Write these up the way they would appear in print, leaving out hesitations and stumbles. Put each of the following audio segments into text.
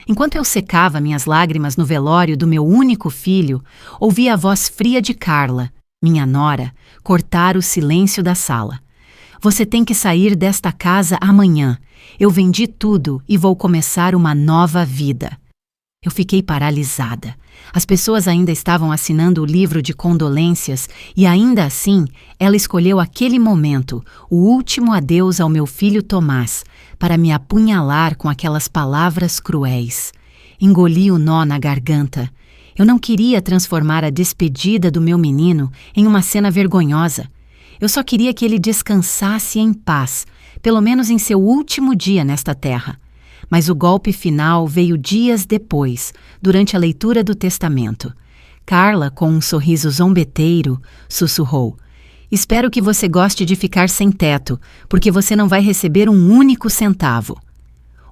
Enquanto eu secava minhas lágrimas no velório do meu único filho, ouvi a voz fria de Carla, minha nora, cortar o silêncio da sala. Você tem que sair desta casa amanhã. Eu vendi tudo e vou começar uma nova vida. Eu fiquei paralisada. As pessoas ainda estavam assinando o livro de condolências e ainda assim, ela escolheu aquele momento, o último adeus ao meu filho Tomás, para me apunhalar com aquelas palavras cruéis. Engoli o nó na garganta. Eu não queria transformar a despedida do meu menino em uma cena vergonhosa. Eu só queria que ele descansasse em paz, pelo menos em seu último dia nesta terra. Mas o golpe final veio dias depois, durante a leitura do testamento. Carla, com um sorriso zombeteiro, sussurrou: "Espero que você goste de ficar sem teto, porque você não vai receber um único centavo."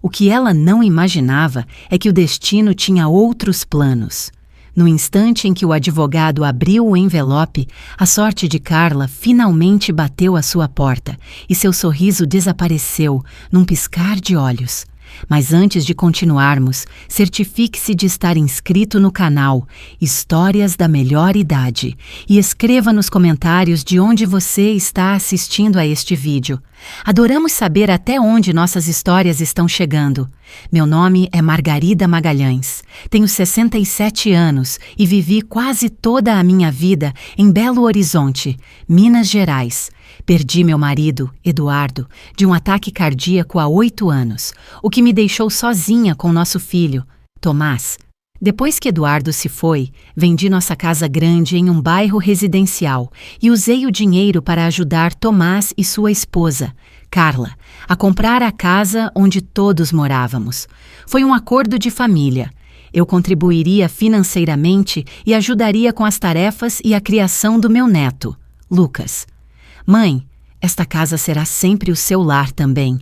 O que ela não imaginava é que o destino tinha outros planos. No instante em que o advogado abriu o envelope, a sorte de Carla finalmente bateu à sua porta e seu sorriso desapareceu num piscar de olhos. Mas antes de continuarmos, certifique-se de estar inscrito no canal Histórias da Melhor Idade e escreva nos comentários de onde você está assistindo a este vídeo. Adoramos saber até onde nossas histórias estão chegando. Meu nome é Margarida Magalhães. Tenho 67 anos e vivi quase toda a minha vida em Belo Horizonte, Minas Gerais. Perdi meu marido, Eduardo, de um ataque cardíaco há 8 anos, o que me deixou sozinha com nosso filho, Tomás. Depois que Eduardo se foi, vendi nossa casa grande em um bairro residencial e usei o dinheiro para ajudar Tomás e sua esposa, Carla, a comprar a casa onde todos morávamos. Foi um acordo de família. Eu contribuiria financeiramente e ajudaria com as tarefas e a criação do meu neto, Lucas. "Mãe, esta casa será sempre o seu lar também",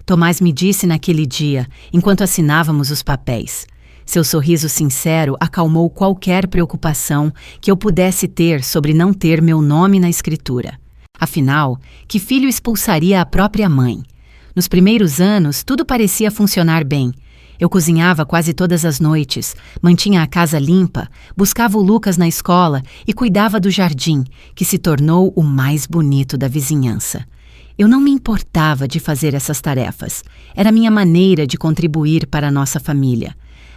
Tomás me disse naquele dia, enquanto assinávamos os papéis. Seu sorriso sincero acalmou qualquer preocupação que eu pudesse ter sobre não ter meu nome na escritura. Afinal, que filho expulsaria a própria mãe? Nos primeiros anos, tudo parecia funcionar bem. Eu cozinhava quase todas as noites, mantinha a casa limpa, buscava o Lucas na escola e cuidava do jardim, que se tornou o mais bonito da vizinhança. Eu não me importava de fazer essas tarefas. Era minha maneira de contribuir para a nossa família.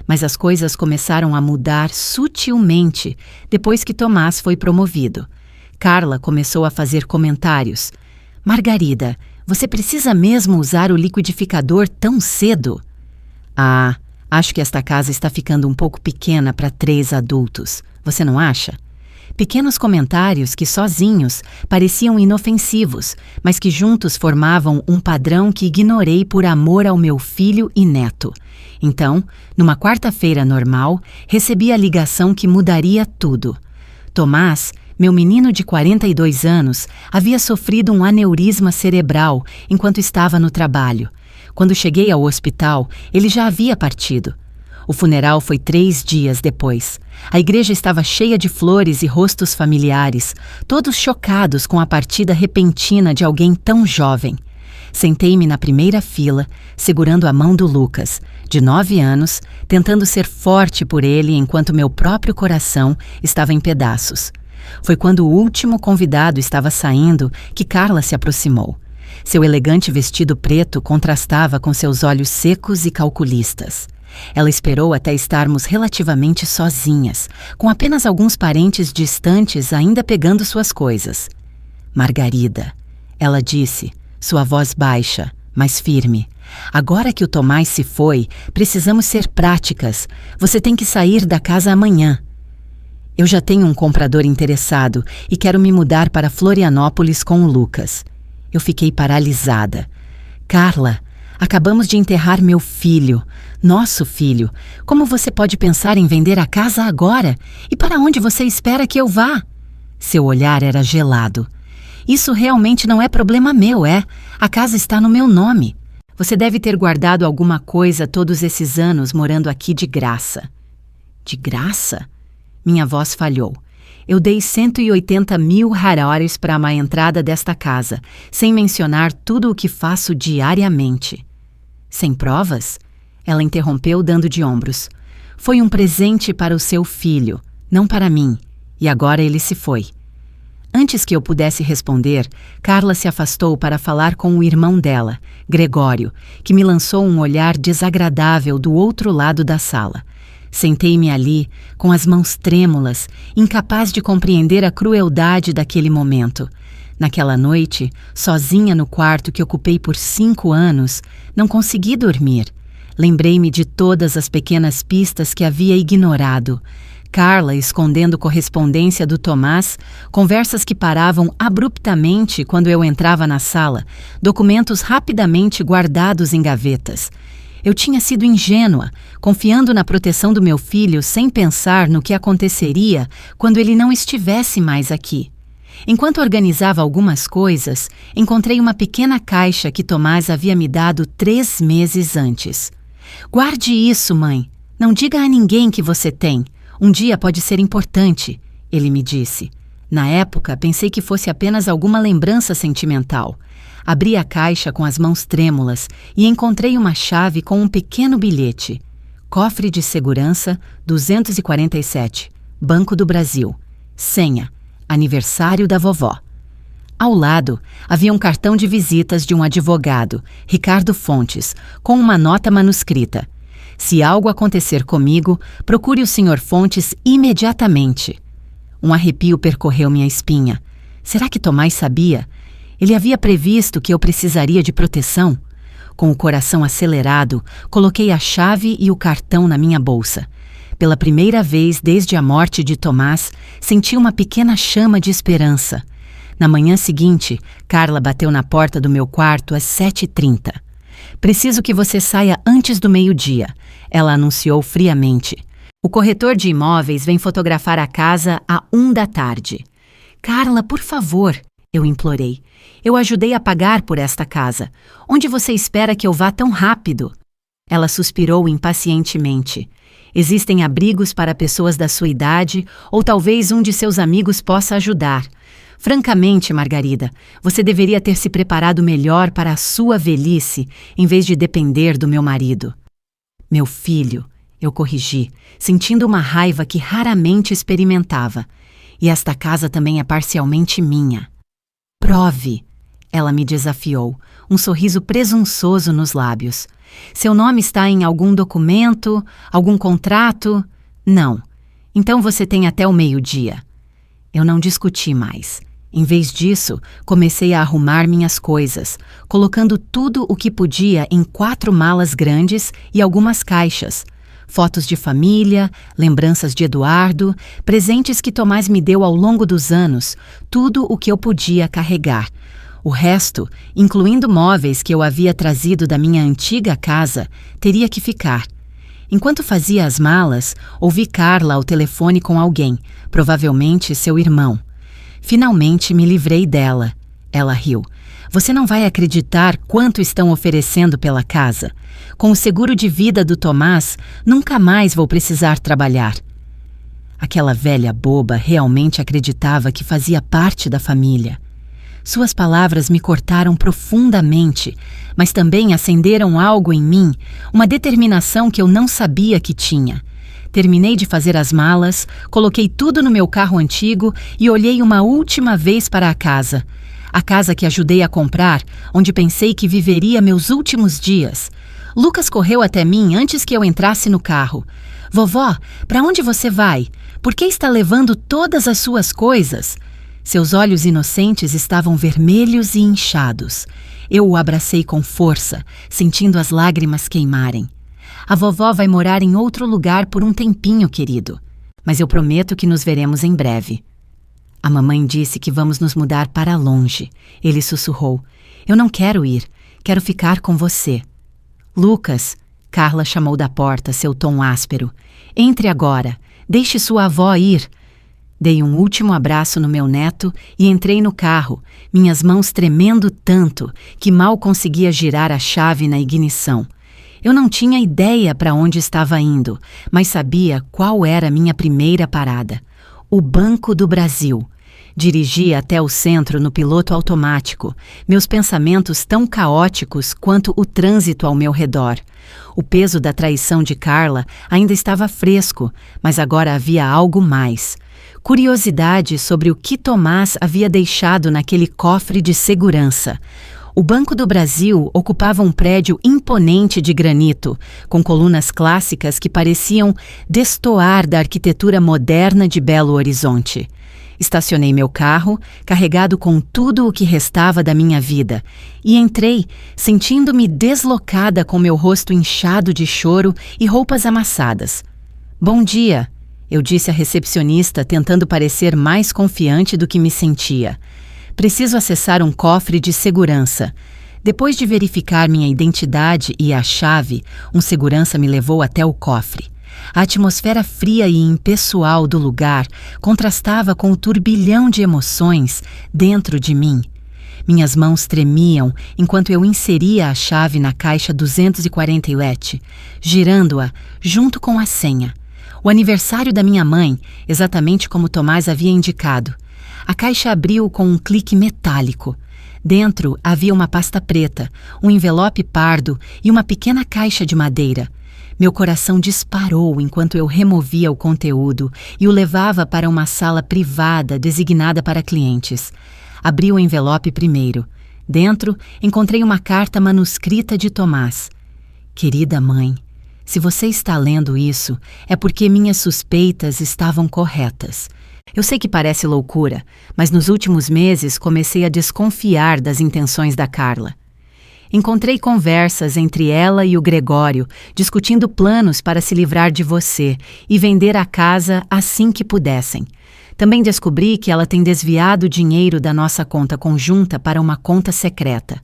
Mas as coisas começaram a mudar sutilmente depois que Tomás foi promovido. Carla começou a fazer comentários. "Margarida, você precisa mesmo usar o liquidificador tão cedo?" "Ah, acho que esta casa está ficando um pouco pequena para 3 adultos. Você não acha?" Pequenos comentários que sozinhos pareciam inofensivos, mas que juntos formavam um padrão que ignorei por amor ao meu filho e neto. Então, numa quarta-feira normal, recebi a ligação que mudaria tudo. Tomás, meu menino de 42 anos, havia sofrido um aneurisma cerebral enquanto estava no trabalho. Quando cheguei ao hospital, ele já havia partido. O funeral foi 3 dias depois. A igreja estava cheia de flores e rostos familiares, todos chocados com a partida repentina de alguém tão jovem. Sentei-me na primeira fila, segurando a mão do Lucas, de 9 anos, tentando ser forte por ele enquanto meu próprio coração estava em pedaços. Foi quando o último convidado estava saindo que Carla se aproximou. Seu elegante vestido preto contrastava com seus olhos secos e calculistas. Ela esperou até estarmos relativamente sozinhas, com apenas alguns parentes distantes ainda pegando suas coisas. "Margarida", ela disse, sua voz baixa, mas firme. "Agora que o Tomás se foi, precisamos ser práticas. Você tem que sair da casa amanhã." "Eu já tenho um comprador interessado e quero me mudar para Florianópolis com o Lucas." Eu fiquei paralisada. "Carla, acabamos de enterrar meu filho, nosso filho. Como você pode pensar em vender a casa agora? E para onde você espera que eu vá?" Seu olhar era gelado. "Isso realmente não é problema meu, é? A casa está no meu nome. Você deve ter guardado alguma coisa todos esses anos morando aqui de graça." "De graça?" Minha voz falhou. Eu dei 180.000 harários para a entrada desta casa, sem mencionar tudo o que faço diariamente. "Sem provas?" Ela interrompeu, dando de ombros. Foi um presente para o seu filho, não para mim, e agora ele se foi. Antes que eu pudesse responder, Carla se afastou para falar com o irmão dela, Gregório, que me lançou um olhar desagradável do outro lado da sala. Sentei-me ali, com as mãos trêmulas, incapaz de compreender a crueldade daquele momento. Naquela noite, sozinha no quarto que ocupei por 5 anos, não consegui dormir. Lembrei-me de todas as pequenas pistas que havia ignorado. Carla escondendo correspondência do Tomás, conversas que paravam abruptamente quando eu entrava na sala, documentos rapidamente guardados em gavetas. Eu tinha sido ingênua, confiando na proteção do meu filho sem pensar no que aconteceria quando ele não estivesse mais aqui. Enquanto organizava algumas coisas, encontrei uma pequena caixa que Tomás havia me dado 3 meses antes. Guarde isso, mãe. Não diga a ninguém que você tem. Um dia pode ser importante, ele me disse. Na época, pensei que fosse apenas alguma lembrança sentimental. Abri a caixa com as mãos trêmulas e encontrei uma chave com um pequeno bilhete. Cofre de segurança 247, Banco do Brasil. Senha, aniversário da vovó. Ao lado, havia um cartão de visitas de um advogado, Ricardo Fontes, com uma nota manuscrita. Se algo acontecer comigo, procure o Sr. Fontes imediatamente. Um arrepio percorreu minha espinha. Será que Tomás sabia? Ele havia previsto que eu precisaria de proteção? Com o coração acelerado, coloquei a chave e o cartão na minha bolsa. Pela primeira vez desde a morte de Tomás, senti uma pequena chama de esperança. Na manhã seguinte, Carla bateu na porta do meu quarto às 7h30. Preciso que você saia antes do meio-dia, ela anunciou friamente. O corretor de imóveis vem fotografar a casa à 1 da tarde. Carla, por favor, eu implorei. Eu ajudei a pagar por esta casa. Onde você espera que eu vá tão rápido? Ela suspirou impacientemente. Existem abrigos para pessoas da sua idade, ou talvez um de seus amigos possa ajudar. Francamente, Margarida, você deveria ter se preparado melhor para a sua velhice, em vez de depender do meu marido. Meu filho, eu corrigi, sentindo uma raiva que raramente experimentava. E esta casa também é parcialmente minha. Prove, ela me desafiou, um sorriso presunçoso nos lábios. Seu nome está em algum documento, algum contrato? Não. Então você tem até o meio-dia. Eu não discuti mais. Em vez disso, comecei a arrumar minhas coisas, colocando tudo o que podia em 4 malas grandes e algumas caixas. Fotos de família, lembranças de Eduardo, presentes que Tomás me deu ao longo dos anos, tudo o que eu podia carregar. O resto, incluindo móveis que eu havia trazido da minha antiga casa, teria que ficar. Enquanto fazia as malas, ouvi Carla ao telefone com alguém, provavelmente seu irmão. Finalmente me livrei dela. Ela riu. Você não vai acreditar quanto estão oferecendo pela casa. Com o seguro de vida do Tomás, nunca mais vou precisar trabalhar. Aquela velha boba realmente acreditava que fazia parte da família. Suas palavras me cortaram profundamente, mas também acenderam algo em mim, uma determinação que eu não sabia que tinha. Terminei de fazer as malas, coloquei tudo no meu carro antigo e olhei uma última vez para a casa. A casa que ajudei a comprar, onde pensei que viveria meus últimos dias. Lucas correu até mim antes que eu entrasse no carro. Vovó, para onde você vai? Por que está levando todas as suas coisas? Seus olhos inocentes estavam vermelhos e inchados. Eu o abracei com força, sentindo as lágrimas queimarem. A vovó vai morar em outro lugar por um tempinho, querido. Mas eu prometo que nos veremos em breve. A mamãe disse que vamos nos mudar para longe. Ele sussurrou. Eu não quero ir. Quero ficar com você. Lucas, Carla chamou da porta, seu tom áspero. Entre agora. Deixe sua avó ir. Dei um último abraço no meu neto e entrei no carro, minhas mãos tremendo tanto que mal conseguia girar a chave na ignição. Eu não tinha ideia para onde estava indo, mas sabia qual era minha primeira parada. O Banco do Brasil. Dirigi até o centro no piloto automático, meus pensamentos tão caóticos quanto o trânsito ao meu redor. O peso da traição de Carla ainda estava fresco, mas agora havia algo mais. Curiosidade sobre o que Tomás havia deixado naquele cofre de segurança. O Banco do Brasil ocupava um prédio imponente de granito, com colunas clássicas que pareciam destoar da arquitetura moderna de Belo Horizonte. Estacionei meu carro, carregado com tudo o que restava da minha vida, e entrei, sentindo-me deslocada com meu rosto inchado de choro e roupas amassadas. "Bom dia", eu disse à recepcionista, tentando parecer mais confiante do que me sentia. "Preciso acessar um cofre de segurança." Depois de verificar minha identidade e a chave, um segurança me levou até o cofre. A atmosfera fria e impessoal do lugar contrastava com o turbilhão de emoções dentro de mim. Minhas mãos tremiam enquanto eu inseria a chave na caixa 247, girando-a junto com a senha. O aniversário da minha mãe, exatamente como Tomás havia indicado. A caixa abriu com um clique metálico. Dentro havia uma pasta preta, um envelope pardo e uma pequena caixa de madeira. Meu coração disparou enquanto eu removia o conteúdo e o levava para uma sala privada designada para clientes. Abri o envelope primeiro. Dentro, encontrei uma carta manuscrita de Tomás. "Querida mãe, se você está lendo isso, é porque minhas suspeitas estavam corretas. Eu sei que parece loucura, mas nos últimos meses comecei a desconfiar das intenções da Carla. Encontrei conversas entre ela e o Gregório, discutindo planos para se livrar de você e vender a casa assim que pudessem. Também descobri que ela tem desviado dinheiro da nossa conta conjunta para uma conta secreta.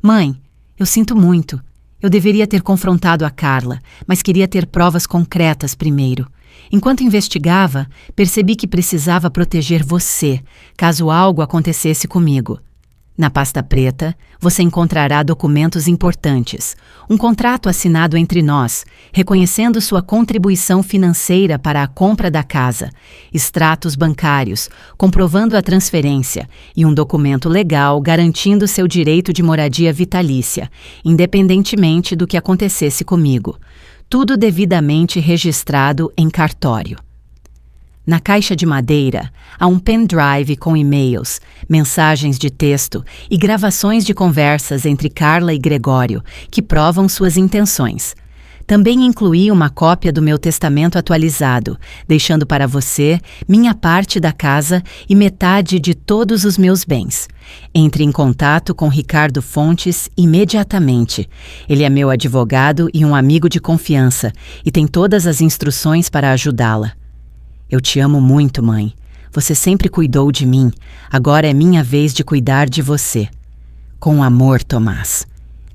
Mãe, eu sinto muito. Eu deveria ter confrontado a Carla, mas queria ter provas concretas primeiro. Enquanto investigava, percebi que precisava proteger você, caso algo acontecesse comigo. Na pasta preta, você encontrará documentos importantes. Um contrato assinado entre nós, reconhecendo sua contribuição financeira para a compra da casa, extratos bancários, comprovando a transferência, e um documento legal garantindo seu direito de moradia vitalícia, independentemente do que acontecesse comigo. Tudo devidamente registrado em cartório. Na caixa de madeira, há um pendrive com e-mails, mensagens de texto e gravações de conversas entre Carla e Gregório, que provam suas intenções. Também incluí uma cópia do meu testamento atualizado, deixando para você minha parte da casa e metade de todos os meus bens. Entre em contato com Ricardo Fontes imediatamente. Ele é meu advogado e um amigo de confiança, e tem todas as instruções para ajudá-la. Eu te amo muito, mãe. Você sempre cuidou de mim. Agora é minha vez de cuidar de você. Com amor, Tomás.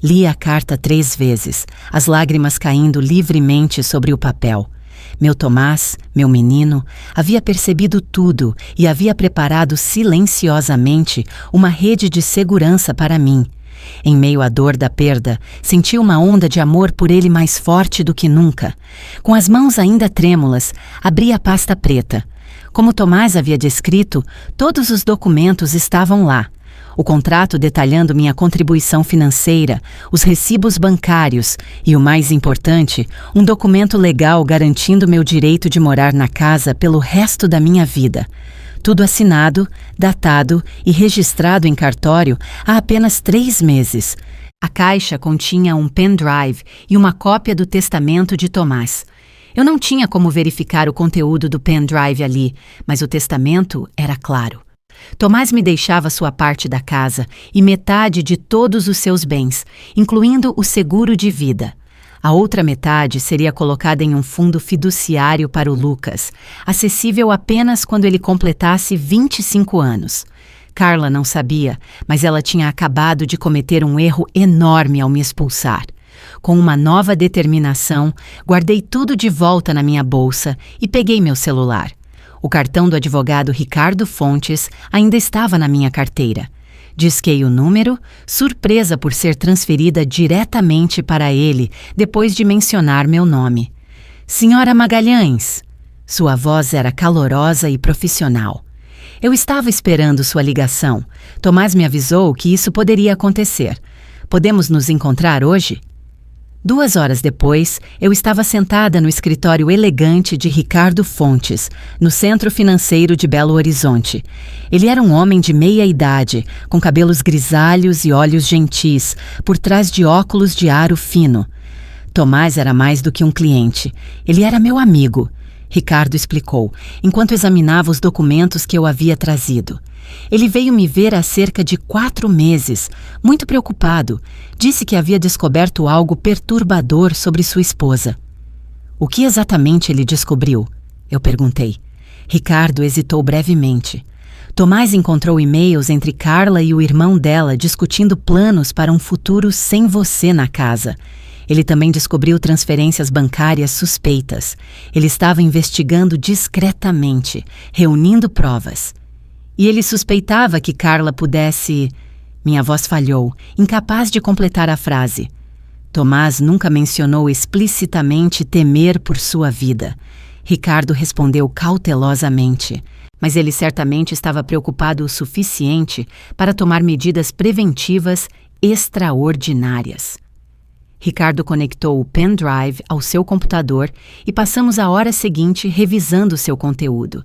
Li a carta 3 vezes, as lágrimas caindo livremente sobre o papel. Meu Tomás, meu menino, havia percebido tudo e havia preparado silenciosamente uma rede de segurança para mim. Em meio à dor da perda, senti uma onda de amor por ele mais forte do que nunca. Com as mãos ainda trêmulas, abri a pasta preta. Como Tomás havia descrito, todos os documentos estavam lá. O contrato detalhando minha contribuição financeira, os recibos bancários e, o mais importante, um documento legal garantindo meu direito de morar na casa pelo resto da minha vida. Tudo assinado, datado e registrado em cartório há apenas 3 meses. A caixa continha um pendrive e uma cópia do testamento de Tomás. Eu não tinha como verificar o conteúdo do pendrive ali, mas o testamento era claro. Tomás me deixava sua parte da casa e metade de todos os seus bens, incluindo o seguro de vida. A outra metade seria colocada em um fundo fiduciário para o Lucas, acessível apenas quando ele completasse 25 anos. Carla não sabia, mas ela tinha acabado de cometer um erro enorme ao me expulsar. Com uma nova determinação, guardei tudo de volta na minha bolsa e peguei meu celular. O cartão do advogado Ricardo Fontes ainda estava na minha carteira. Disquei o número, surpresa por ser transferida diretamente para ele depois de mencionar meu nome. "Senhora Magalhães!" Sua voz era calorosa e profissional. Eu estava esperando sua ligação. Tomás me avisou que isso poderia acontecer. Podemos nos encontrar hoje? 2 horas depois, eu estava sentada no escritório elegante de Ricardo Fontes, no Centro Financeiro de Belo Horizonte. Ele era um homem de meia idade, com cabelos grisalhos e olhos gentis, por trás de óculos de aro fino. Tomás era mais do que um cliente. Ele era meu amigo, Ricardo explicou, enquanto examinava os documentos que eu havia trazido. Ele veio me ver há cerca de 4 meses, muito preocupado. Disse que havia descoberto algo perturbador sobre sua esposa. O que exatamente ele descobriu? Eu perguntei. Ricardo hesitou brevemente. Tomás encontrou e-mails entre Carla e o irmão dela discutindo planos para um futuro sem você na casa. Ele também descobriu transferências bancárias suspeitas. Ele estava investigando discretamente, reunindo provas. E ele suspeitava que Carla pudesse... Minha voz falhou, incapaz de completar a frase. Tomás nunca mencionou explicitamente temer por sua vida. Ricardo respondeu cautelosamente, mas ele certamente estava preocupado o suficiente para tomar medidas preventivas extraordinárias. Ricardo conectou o pendrive ao seu computador e passamos a hora seguinte revisando seu conteúdo.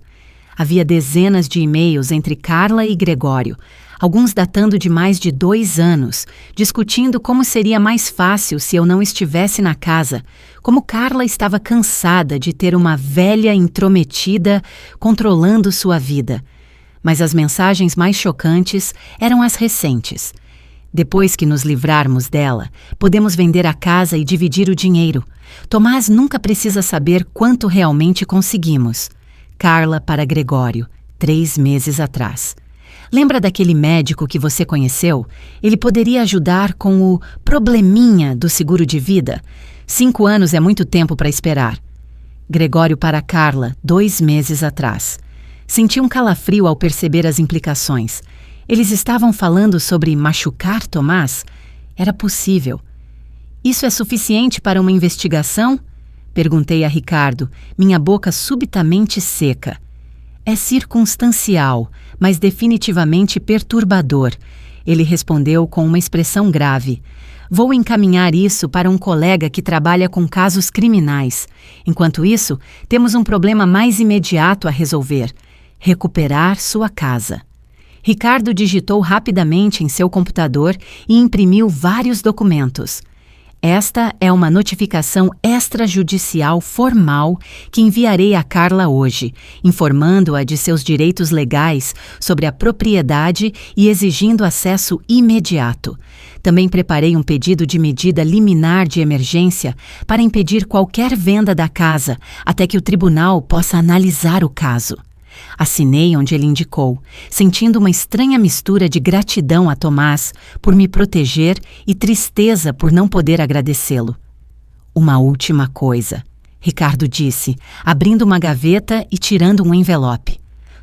Havia dezenas de e-mails entre Carla e Gregório, alguns datando de mais de 2 anos, discutindo como seria mais fácil se eu não estivesse na casa, como Carla estava cansada de ter uma velha intrometida controlando sua vida. Mas as mensagens mais chocantes eram as recentes. Depois que nos livrarmos dela, podemos vender a casa e dividir o dinheiro. Tomás nunca precisa saber quanto realmente conseguimos. Carla para Gregório, 3 meses atrás. Lembra daquele médico que você conheceu? Ele poderia ajudar com o probleminha do seguro de vida? 5 anos é muito tempo para esperar. Gregório para Carla, 2 meses atrás. Senti um calafrio ao perceber as implicações. Eles estavam falando sobre machucar Tomás? Era possível. Isso é suficiente para uma investigação? Perguntei a Ricardo, minha boca subitamente seca. É circunstancial, mas definitivamente perturbador. Ele respondeu com uma expressão grave. Vou encaminhar isso para um colega que trabalha com casos criminais. Enquanto isso, temos um problema mais imediato a resolver: recuperar sua casa. Ricardo digitou rapidamente em seu computador e imprimiu vários documentos. Esta é uma notificação extrajudicial formal que enviarei a Carla hoje, informando-a de seus direitos legais sobre a propriedade e exigindo acesso imediato. Também preparei um pedido de medida liminar de emergência para impedir qualquer venda da casa até que o tribunal possa analisar o caso. Assinei onde ele indicou, sentindo uma estranha mistura de gratidão a Tomás por me proteger e tristeza por não poder agradecê-lo. Uma última coisa, Ricardo disse, abrindo uma gaveta e tirando um envelope.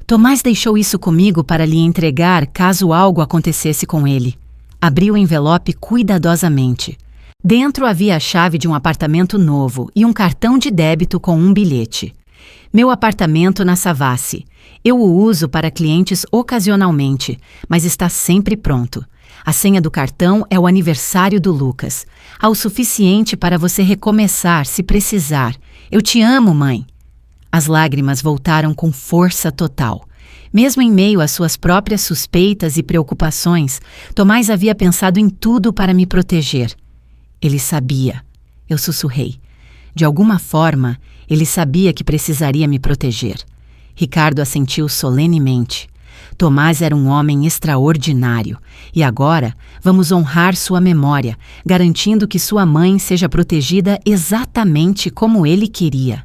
Tomás deixou isso comigo para lhe entregar caso algo acontecesse com ele. Abri o envelope cuidadosamente. Dentro havia a chave de um apartamento novo e um cartão de débito com um bilhete. Meu apartamento na Savassi. Eu o uso para clientes ocasionalmente, mas está sempre pronto. A senha do cartão é o aniversário do Lucas. Há o suficiente para você recomeçar se precisar. Eu te amo, mãe. As lágrimas voltaram com força total. Mesmo em meio às suas próprias suspeitas e preocupações, Tomás havia pensado em tudo para me proteger. Ele sabia. Eu sussurrei. De alguma forma, ele sabia que precisaria me proteger. Ricardo assentiu solenemente. Tomás era um homem extraordinário, e agora vamos honrar sua memória, garantindo que sua mãe seja protegida exatamente como ele queria.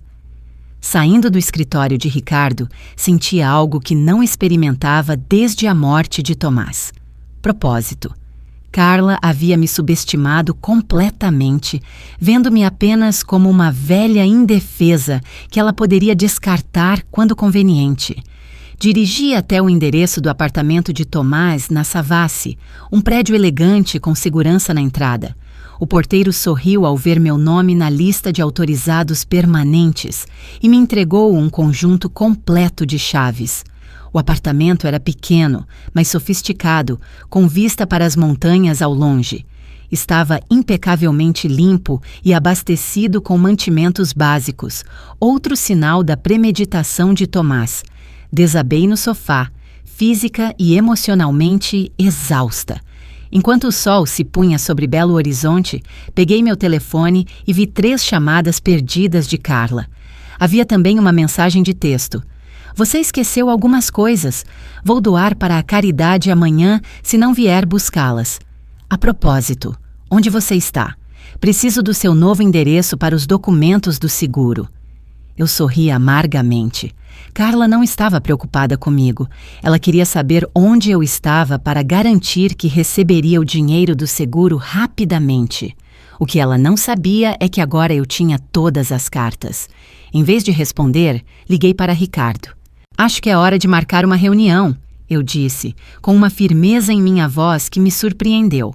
Saindo do escritório de Ricardo, sentia algo que não experimentava desde a morte de Tomás. Propósito. Carla havia me subestimado completamente, vendo-me apenas como uma velha indefesa que ela poderia descartar quando conveniente. Dirigi até o endereço do apartamento de Tomás na Savassi, um prédio elegante com segurança na entrada. O porteiro sorriu ao ver meu nome na lista de autorizados permanentes e me entregou um conjunto completo de chaves. O apartamento era pequeno, mas sofisticado, com vista para as montanhas ao longe. Estava impecavelmente limpo e abastecido com mantimentos básicos, outro sinal da premeditação de Tomás. Desabei no sofá, física e emocionalmente exausta. Enquanto o sol se punha sobre Belo Horizonte, peguei meu telefone e vi 3 chamadas perdidas de Carla. Havia também uma mensagem de texto. Você esqueceu algumas coisas. Vou doar para a caridade amanhã se não vier buscá-las. A propósito, onde você está? Preciso do seu novo endereço para os documentos do seguro. Eu sorri amargamente. Carla não estava preocupada comigo. Ela queria saber onde eu estava para garantir que receberia o dinheiro do seguro rapidamente. O que ela não sabia é que agora eu tinha todas as cartas. Em vez de responder, liguei para Ricardo. Acho que é hora de marcar uma reunião, eu disse, com uma firmeza em minha voz que me surpreendeu.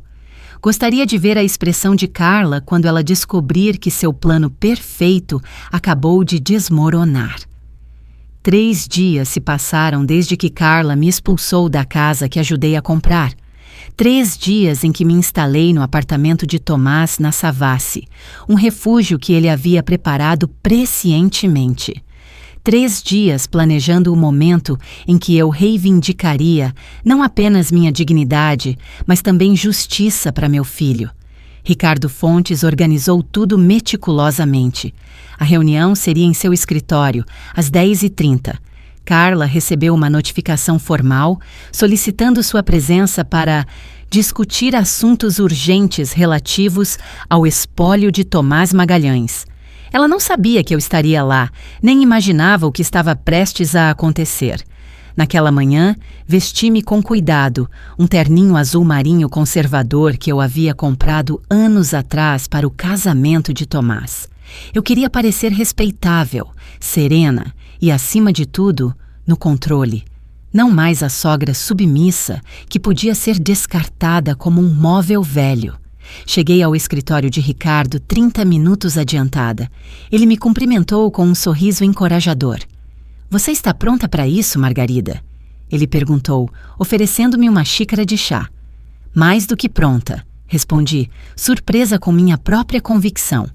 Gostaria de ver a expressão de Carla quando ela descobrir que seu plano perfeito acabou de desmoronar. 3 dias se passaram desde que Carla me expulsou da casa que ajudei a comprar. 3 dias em que me instalei no apartamento de Tomás na Savassi, um refúgio que ele havia preparado prescientemente. 3 dias planejando o momento em que eu reivindicaria não apenas minha dignidade, mas também justiça para meu filho. Ricardo Fontes organizou tudo meticulosamente. A reunião seria em seu escritório, às 10h30. Carla recebeu uma notificação formal solicitando sua presença para discutir assuntos urgentes relativos ao espólio de Tomás Magalhães. Ela não sabia que eu estaria lá, nem imaginava o que estava prestes a acontecer. Naquela manhã, vesti-me com cuidado, um terninho azul marinho conservador que eu havia comprado anos atrás para o casamento de Tomás. Eu queria parecer respeitável, serena e, acima de tudo, no controle. Não mais a sogra submissa que podia ser descartada como um móvel velho. Cheguei ao escritório de Ricardo 30 minutos adiantada. Ele me cumprimentou com um sorriso encorajador. Você está pronta para isso, Margarida? Ele perguntou, oferecendo-me uma xícara de chá. Mais do que pronta, respondi, surpresa com minha própria convicção.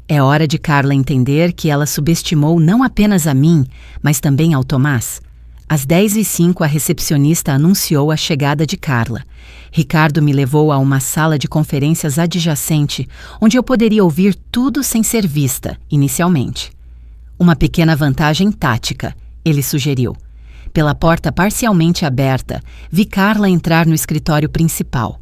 É hora de Carla entender que ela subestimou não apenas a mim, mas também ao Tomás. Às 10h05, a recepcionista anunciou a chegada de Carla. Ricardo me levou a uma sala de conferências adjacente, onde eu poderia ouvir tudo sem ser vista, inicialmente. Uma pequena vantagem tática, ele sugeriu. Pela porta parcialmente aberta, vi Carla entrar no escritório principal.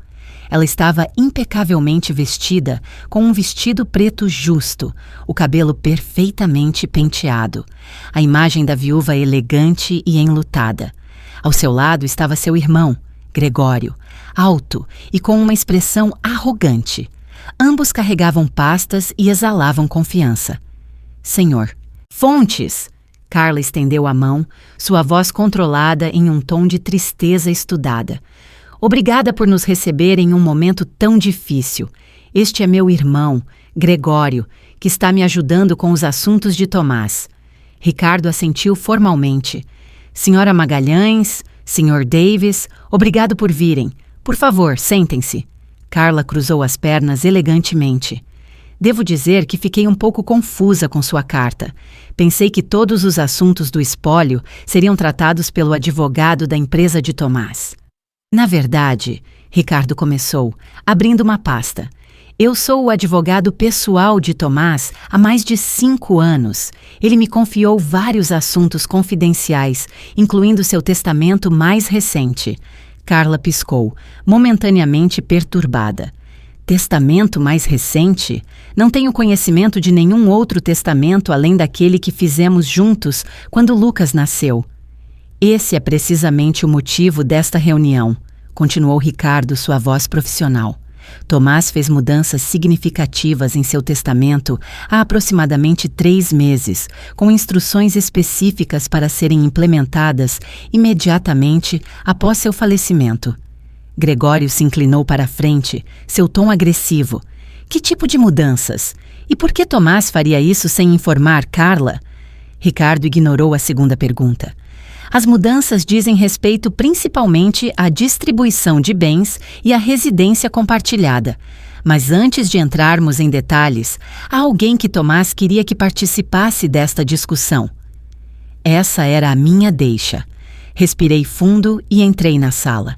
Ela estava impecavelmente vestida, com um vestido preto justo, o cabelo perfeitamente penteado, a imagem da viúva elegante e enlutada. Ao seu lado estava seu irmão, Gregório, alto e com uma expressão arrogante. Ambos carregavam pastas e exalavam confiança. Senhor, Fontes! Carla estendeu a mão, sua voz controlada em um tom de tristeza estudada. Obrigada por nos receber em um momento tão difícil. Este é meu irmão, Gregório, que está me ajudando com os assuntos de Tomás. Ricardo assentiu formalmente. Senhora Magalhães, Sr. Davis, obrigado por virem. Por favor, sentem-se. Carla cruzou as pernas elegantemente. Devo dizer que fiquei um pouco confusa com sua carta. Pensei que todos os assuntos do espólio seriam tratados pelo advogado da empresa de Tomás. Na verdade, Ricardo começou, abrindo uma pasta. Eu sou o advogado pessoal de Tomás há mais de 5 anos. Ele me confiou vários assuntos confidenciais, incluindo seu testamento mais recente. Carla piscou, momentaneamente perturbada. Testamento mais recente? Não tenho conhecimento de nenhum outro testamento além daquele que fizemos juntos quando Lucas nasceu. Esse é precisamente o motivo desta reunião, continuou Ricardo, sua voz profissional. Tomás fez mudanças significativas em seu testamento há aproximadamente 3 meses, com instruções específicas para serem implementadas imediatamente após seu falecimento. Gregório se inclinou para a frente, seu tom agressivo. Que tipo de mudanças? E por que Tomás faria isso sem informar Carla? Ricardo ignorou a segunda pergunta. As mudanças dizem respeito principalmente à distribuição de bens e à residência compartilhada. Mas antes de entrarmos em detalhes, há alguém que Tomás queria que participasse desta discussão. Essa era a minha deixa. Respirei fundo e entrei na sala.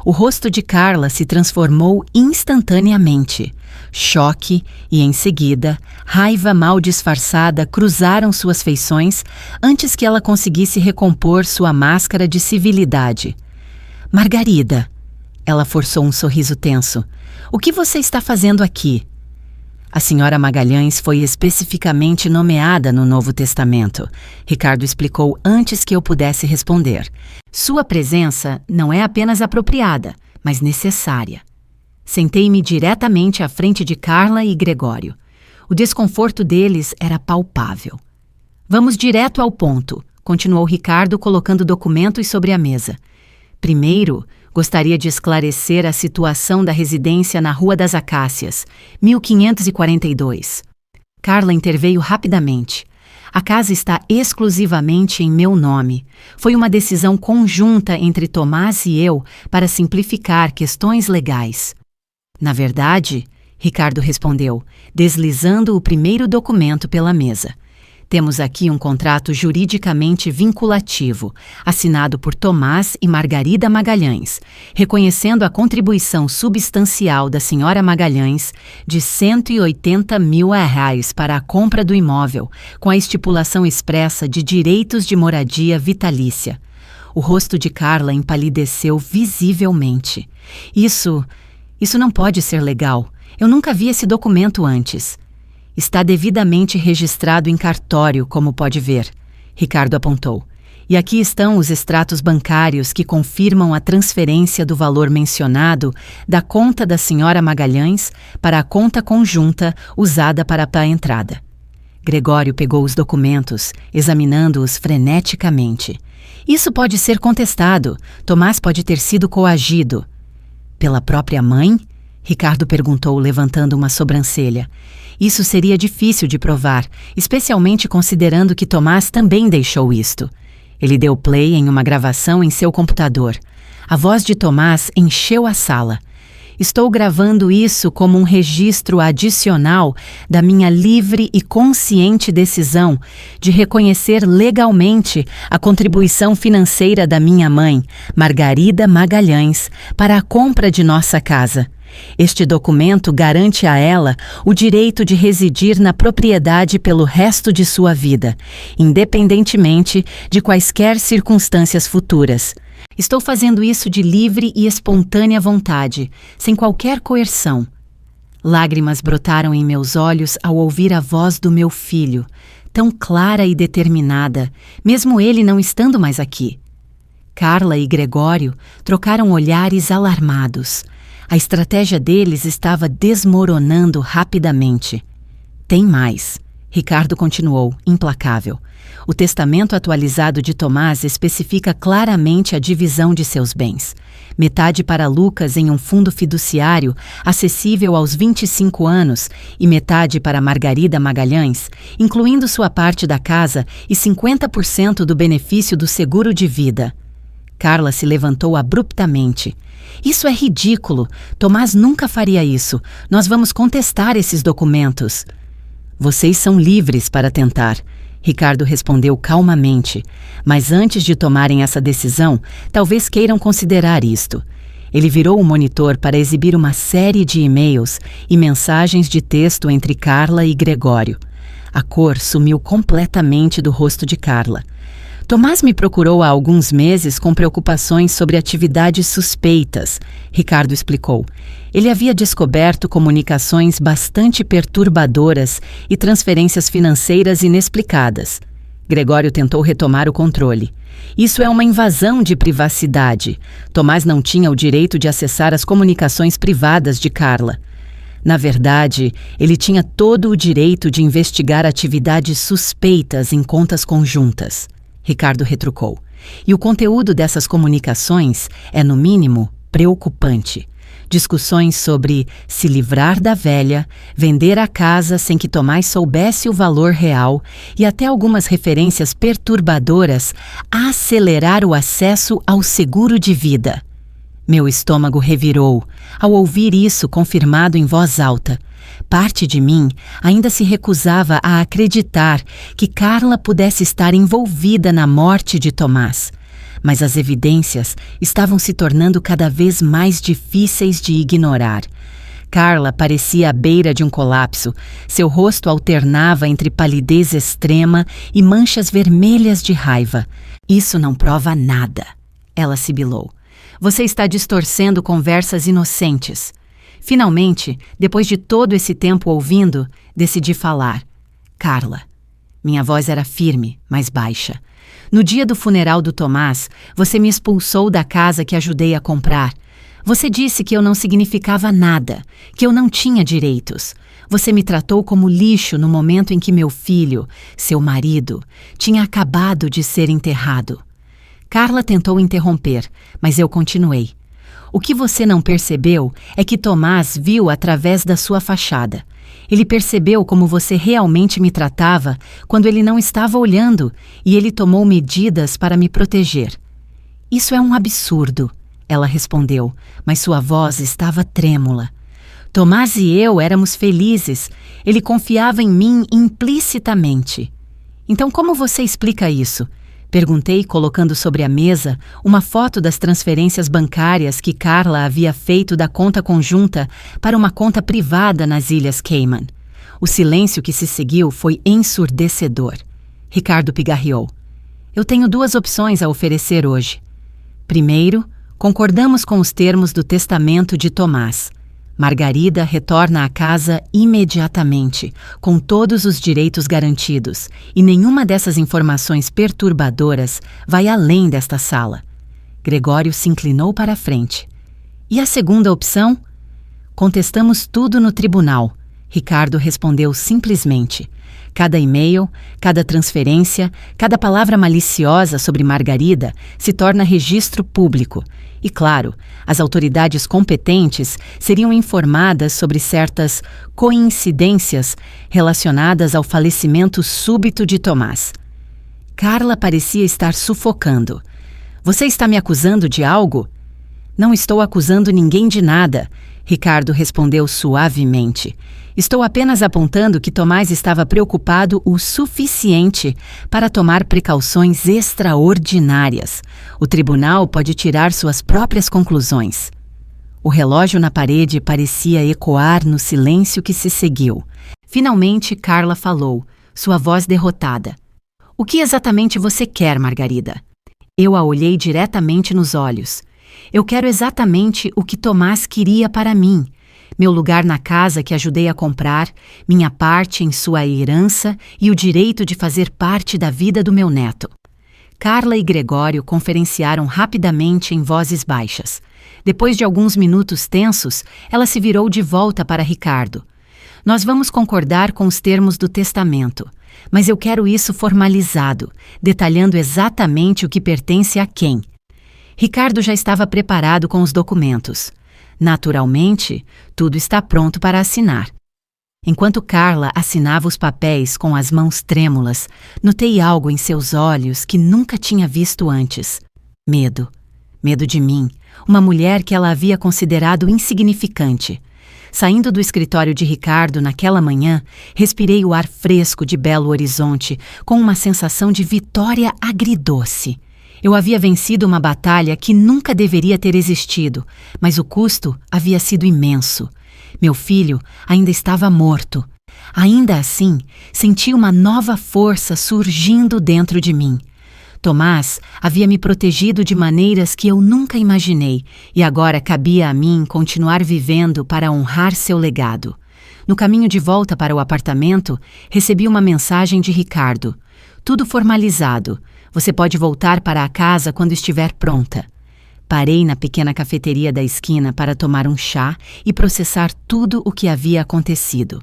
O rosto de Carla se transformou instantaneamente. Choque e, em seguida, raiva mal disfarçada cruzaram suas feições antes que ela conseguisse recompor sua máscara de civilidade. Margarida, ela forçou um sorriso tenso. O que você está fazendo aqui? A senhora Magalhães foi especificamente nomeada no Novo Testamento. Ricardo explicou antes que eu pudesse responder. Sua presença não é apenas apropriada, mas necessária. Sentei-me diretamente à frente de Carla e Gregório. O desconforto deles era palpável. Vamos direto ao ponto, continuou Ricardo colocando documentos sobre a mesa. Primeiro, gostaria de esclarecer a situação da residência na Rua das Acácias, 1542. Carla interveio rapidamente. A casa está exclusivamente em meu nome. Foi uma decisão conjunta entre Tomás e eu para simplificar questões legais. Na verdade, Ricardo respondeu, deslizando o primeiro documento pela mesa. Temos aqui um contrato juridicamente vinculativo, assinado por Tomás e Margarida Magalhães, reconhecendo a contribuição substancial da senhora Magalhães de R$180 mil para a compra do imóvel, com a estipulação expressa de direitos de moradia vitalícia. O rosto de Carla empalideceu visivelmente. Isso não pode ser legal. Eu nunca vi esse documento antes. Está devidamente registrado em cartório, como pode ver, Ricardo apontou. E aqui estão os extratos bancários que confirmam a transferência do valor mencionado da conta da senhora Magalhães para a conta conjunta usada para a entrada. Gregório pegou os documentos, examinando-os freneticamente. Isso pode ser contestado. Tomás pode ter sido coagido. Pela própria mãe? Ricardo perguntou, levantando uma sobrancelha. Isso seria difícil de provar, especialmente considerando que Tomás também deixou isto. Ele deu play em uma gravação em seu computador. A voz de Tomás encheu a sala. Estou gravando isso como um registro adicional da minha livre e consciente decisão de reconhecer legalmente a contribuição financeira da minha mãe, Margarida Magalhães, para a compra de nossa casa. Este documento garante a ela o direito de residir na propriedade pelo resto de sua vida, independentemente de quaisquer circunstâncias futuras. Estou fazendo isso de livre e espontânea vontade, sem qualquer coerção. Lágrimas brotaram em meus olhos ao ouvir a voz do meu filho, tão clara e determinada, mesmo ele não estando mais aqui. Carla e Gregório trocaram olhares alarmados. A estratégia deles estava desmoronando rapidamente. Tem mais. Ricardo continuou, implacável. O testamento atualizado de Tomás especifica claramente a divisão de seus bens. Metade para Lucas em um fundo fiduciário acessível aos 25 anos e metade para Margarida Magalhães, incluindo sua parte da casa e 50% do benefício do seguro de vida. Carla se levantou abruptamente. Isso é ridículo. Tomás nunca faria isso. Nós vamos contestar esses documentos. Vocês são livres para tentar, Ricardo respondeu calmamente. Mas antes de tomarem essa decisão, talvez queiram considerar isto. Ele virou o monitor para exibir uma série de e-mails e mensagens de texto entre Carla e Gregório. A cor sumiu completamente do rosto de Carla. Tomás me procurou há alguns meses com preocupações sobre atividades suspeitas, Ricardo explicou. Ele havia descoberto comunicações bastante perturbadoras e transferências financeiras inexplicadas. Gregório tentou retomar o controle. Isso é uma invasão de privacidade. Tomás não tinha o direito de acessar as comunicações privadas de Carla. Na verdade, ele tinha todo o direito de investigar atividades suspeitas em contas conjuntas. Ricardo retrucou. E o conteúdo dessas comunicações é, no mínimo, preocupante. discussões sobre se livrar da velha, vender a casa sem que Tomás soubesse o valor real e até algumas referências perturbadoras a acelerar o acesso ao seguro de vida. Meu estômago revirou ao ouvir isso confirmado em voz alta. Parte de mim ainda se recusava a acreditar que Carla pudesse estar envolvida na morte de Tomás. Mas as evidências estavam se tornando cada vez mais difíceis de ignorar. Carla parecia à beira de um colapso. Seu rosto alternava entre palidez extrema e manchas vermelhas de raiva. Isso não prova nada, ela sibilou. Você está distorcendo conversas inocentes. Finalmente, depois de todo esse tempo ouvindo, decidi falar. Carla. Minha voz era firme, mas baixa. No dia do funeral do Tomás, você me expulsou da casa que ajudei a comprar. Você disse que eu não significava nada, que eu não tinha direitos. Você me tratou como lixo no momento em que meu filho, seu marido, tinha acabado de ser enterrado. Carla tentou interromper, mas eu continuei. O que você não percebeu é que Tomás viu através da sua fachada. Ele percebeu como você realmente me tratava quando ele não estava olhando e ele tomou medidas para me proteger. Isso é um absurdo, ela respondeu, mas sua voz estava trêmula. Tomás e eu éramos felizes. Ele confiava em mim implicitamente. Então como você explica isso? Perguntei, colocando sobre a mesa uma foto das transferências bancárias que Carla havia feito da conta conjunta para uma conta privada nas Ilhas Cayman. O silêncio que se seguiu foi ensurdecedor. Ricardo pigarreou. Eu tenho 2 opções a oferecer hoje. Primeiro, concordamos com os termos do testamento de Tomás. Margarida retorna à casa imediatamente, com todos os direitos garantidos, e nenhuma dessas informações perturbadoras vai além desta sala. Gregório se inclinou para a frente. E a segunda opção? Contestamos tudo no tribunal. Ricardo respondeu simplesmente. Cada e-mail, cada transferência, cada palavra maliciosa sobre Margarida se torna registro público. E, claro, as autoridades competentes seriam informadas sobre certas coincidências relacionadas ao falecimento súbito de Tomás. Carla parecia estar sufocando. Você está me acusando de algo? Não estou acusando ninguém de nada, Ricardo respondeu suavemente. Estou apenas apontando que Tomás estava preocupado o suficiente para tomar precauções extraordinárias. O tribunal pode tirar suas próprias conclusões. O relógio na parede parecia ecoar no silêncio que se seguiu. Finalmente, Carla falou, sua voz derrotada. O que exatamente você quer, Margarida? Eu a olhei diretamente nos olhos. Eu quero exatamente o que Tomás queria para mim. Meu lugar na casa que ajudei a comprar, minha parte em sua herança e o direito de fazer parte da vida do meu neto. Carla e Gregório conferenciaram rapidamente em vozes baixas. Depois de alguns minutos tensos, ela se virou de volta para Ricardo. Nós vamos concordar com os termos do testamento, mas eu quero isso formalizado, detalhando exatamente o que pertence a quem. Ricardo já estava preparado com os documentos. Naturalmente, tudo está pronto para assinar. Enquanto Carla assinava os papéis com as mãos trêmulas, notei algo em seus olhos que nunca tinha visto antes. Medo. Medo de mim, uma mulher que ela havia considerado insignificante. Saindo do escritório de Ricardo naquela manhã, respirei o ar fresco de Belo Horizonte com uma sensação de vitória agridoce. Eu havia vencido uma batalha que nunca deveria ter existido, mas o custo havia sido imenso. Meu filho ainda estava morto. Ainda assim, senti uma nova força surgindo dentro de mim. Tomás havia me protegido de maneiras que eu nunca imaginei, e agora cabia a mim continuar vivendo para honrar seu legado. No caminho de volta para o apartamento, recebi uma mensagem de Ricardo. Tudo formalizado. Você pode voltar para a casa quando estiver pronta. Parei na pequena cafeteria da esquina para tomar um chá e processar tudo o que havia acontecido.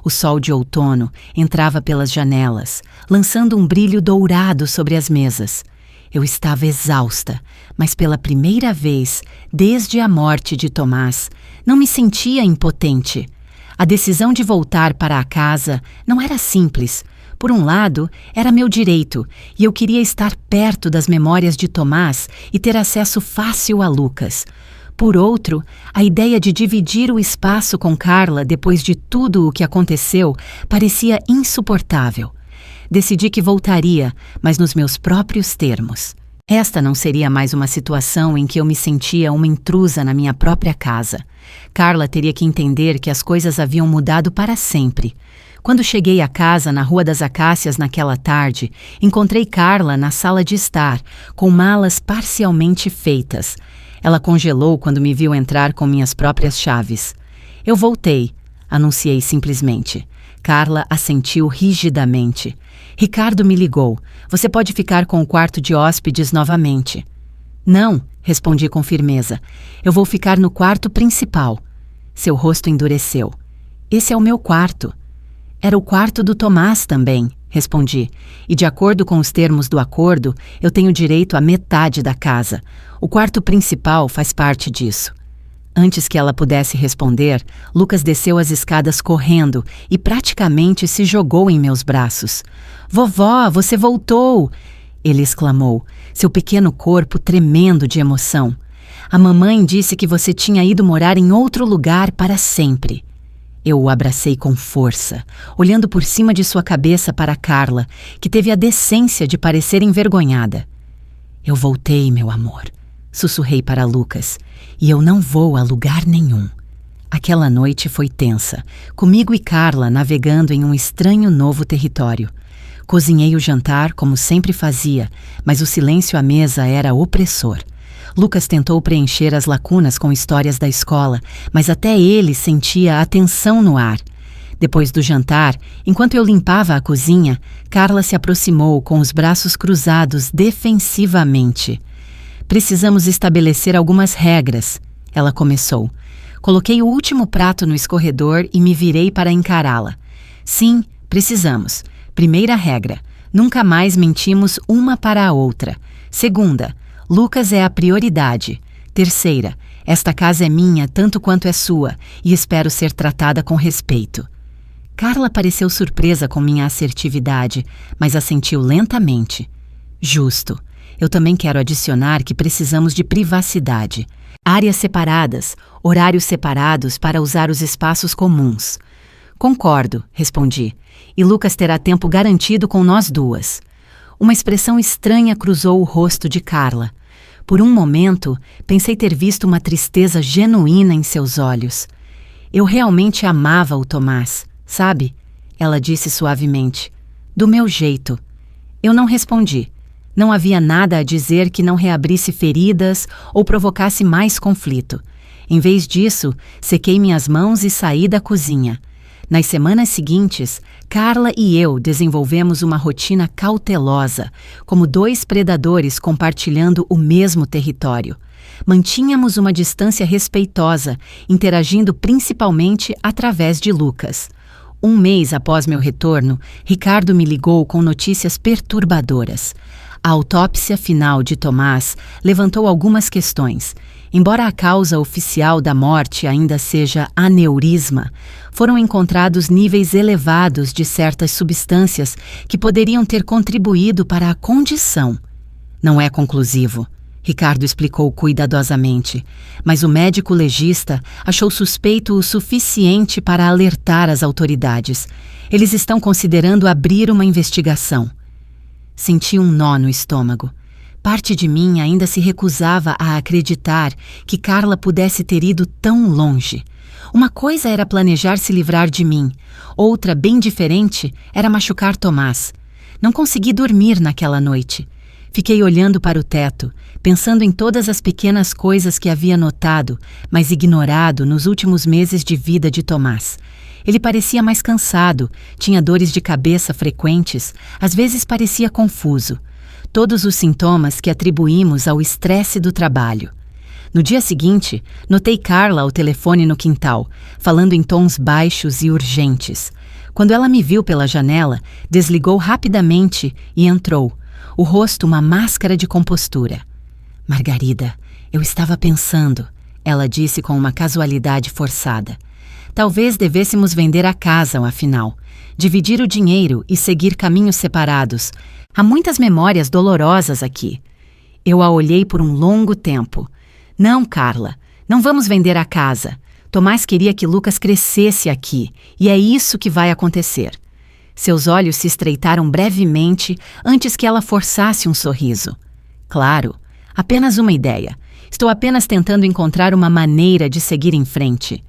O sol de outono entrava pelas janelas, lançando um brilho dourado sobre as mesas. Eu estava exausta, mas pela primeira vez, desde a morte de Tomás, não me sentia impotente. A decisão de voltar para a casa não era simples. Por um lado, era meu direito, e eu queria estar perto das memórias de Tomás e ter acesso fácil a Lucas. Por outro, a ideia de dividir o espaço com Carla depois de tudo o que aconteceu parecia insuportável. Decidi que voltaria, mas nos meus próprios termos. Esta não seria mais uma situação em que eu me sentia uma intrusa na minha própria casa. Carla teria que entender que as coisas haviam mudado para sempre. Quando cheguei à casa na Rua das Acácias naquela tarde, encontrei Carla na sala de estar, com malas parcialmente feitas. Ela congelou quando me viu entrar com minhas próprias chaves. Eu voltei, anunciei simplesmente. Carla assentiu rigidamente. Ricardo me ligou. Você pode ficar com o quarto de hóspedes novamente. Não, respondi com firmeza. Eu vou ficar no quarto principal. Seu rosto endureceu. Esse é o meu quarto. Era o quarto do Tomás também, respondi. E de acordo com os termos do acordo, eu tenho direito à metade da casa. O quarto principal faz parte disso. Antes que ela pudesse responder, Lucas desceu as escadas correndo e praticamente se jogou em meus braços. Vovó, você voltou! Ele exclamou, seu pequeno corpo tremendo de emoção. A mamãe disse que você tinha ido morar em outro lugar para sempre. Eu o abracei com força, olhando por cima de sua cabeça para Carla, que teve a decência de parecer envergonhada. Eu voltei, meu amor. Sussurrei para Lucas, e eu não vou a lugar nenhum. Aquela noite foi tensa, comigo e Carla navegando em um estranho novo território. Cozinhei o jantar como sempre fazia, mas o silêncio à mesa era opressor. Lucas tentou preencher as lacunas com histórias da escola, mas até ele sentia a tensão no ar. Depois do jantar, enquanto eu limpava a cozinha, Carla se aproximou com os braços cruzados defensivamente. Precisamos estabelecer algumas regras, ela começou. Coloquei o último prato no escorredor e me virei para encará-la. Sim, precisamos. Primeira regra, nunca mais mentimos uma para a outra. Segunda, Lucas é a prioridade. Terceira, esta casa é minha tanto quanto é sua e espero ser tratada com respeito. Carla pareceu surpresa com minha assertividade, mas assentiu lentamente. Justo. Eu também quero adicionar que precisamos de privacidade. Áreas separadas, horários separados para usar os espaços comuns. Concordo, respondi. E Lucas terá tempo garantido com nós duas. Uma expressão estranha cruzou o rosto de Carla. Por um momento, pensei ter visto uma tristeza genuína em seus olhos. Eu realmente amava o Tomás, sabe? Ela disse suavemente. Do meu jeito. Eu não respondi. Não havia nada a dizer que não reabrisse feridas ou provocasse mais conflito. Em vez disso, sequei minhas mãos e saí da cozinha. Nas semanas seguintes, Carla e eu desenvolvemos uma rotina cautelosa, como dois predadores compartilhando o mesmo território. Mantínhamos uma distância respeitosa, interagindo principalmente através de Lucas. Um mês após meu retorno, Ricardo me ligou com notícias perturbadoras. A autópsia final de Tomás levantou algumas questões. Embora a causa oficial da morte ainda seja aneurisma, foram encontrados níveis elevados de certas substâncias que poderiam ter contribuído para a condição. Não é conclusivo, Ricardo explicou cuidadosamente, mas o médico legista achou suspeito o suficiente para alertar as autoridades. Eles estão considerando abrir uma investigação. Senti um nó no estômago. Parte de mim ainda se recusava a acreditar que Carla pudesse ter ido tão longe. Uma coisa era planejar se livrar de mim, outra, bem diferente, era machucar Tomás. Não consegui dormir naquela noite. Fiquei olhando para o teto, pensando em todas as pequenas coisas que havia notado, mas ignorado nos últimos meses de vida de Tomás. Ele parecia mais cansado, tinha dores de cabeça frequentes, às vezes parecia confuso. Todos os sintomas que atribuímos ao estresse do trabalho. No dia seguinte, notei Carla ao telefone no quintal, falando em tons baixos e urgentes. Quando ela me viu pela janela, desligou rapidamente e entrou. o rosto uma máscara de compostura. Margarida, eu estava pensando, ela disse com uma casualidade forçada. Talvez devêssemos vender a casa, afinal. Dividir o dinheiro e seguir caminhos separados. Há muitas memórias dolorosas aqui. Eu a olhei por um longo tempo. Não, Carla, não vamos vender a casa. Tomás queria que Lucas crescesse aqui, e é isso que vai acontecer. Seus olhos se estreitaram brevemente antes que ela forçasse um sorriso. Claro, apenas uma ideia. Estou apenas tentando encontrar uma maneira de seguir em frente.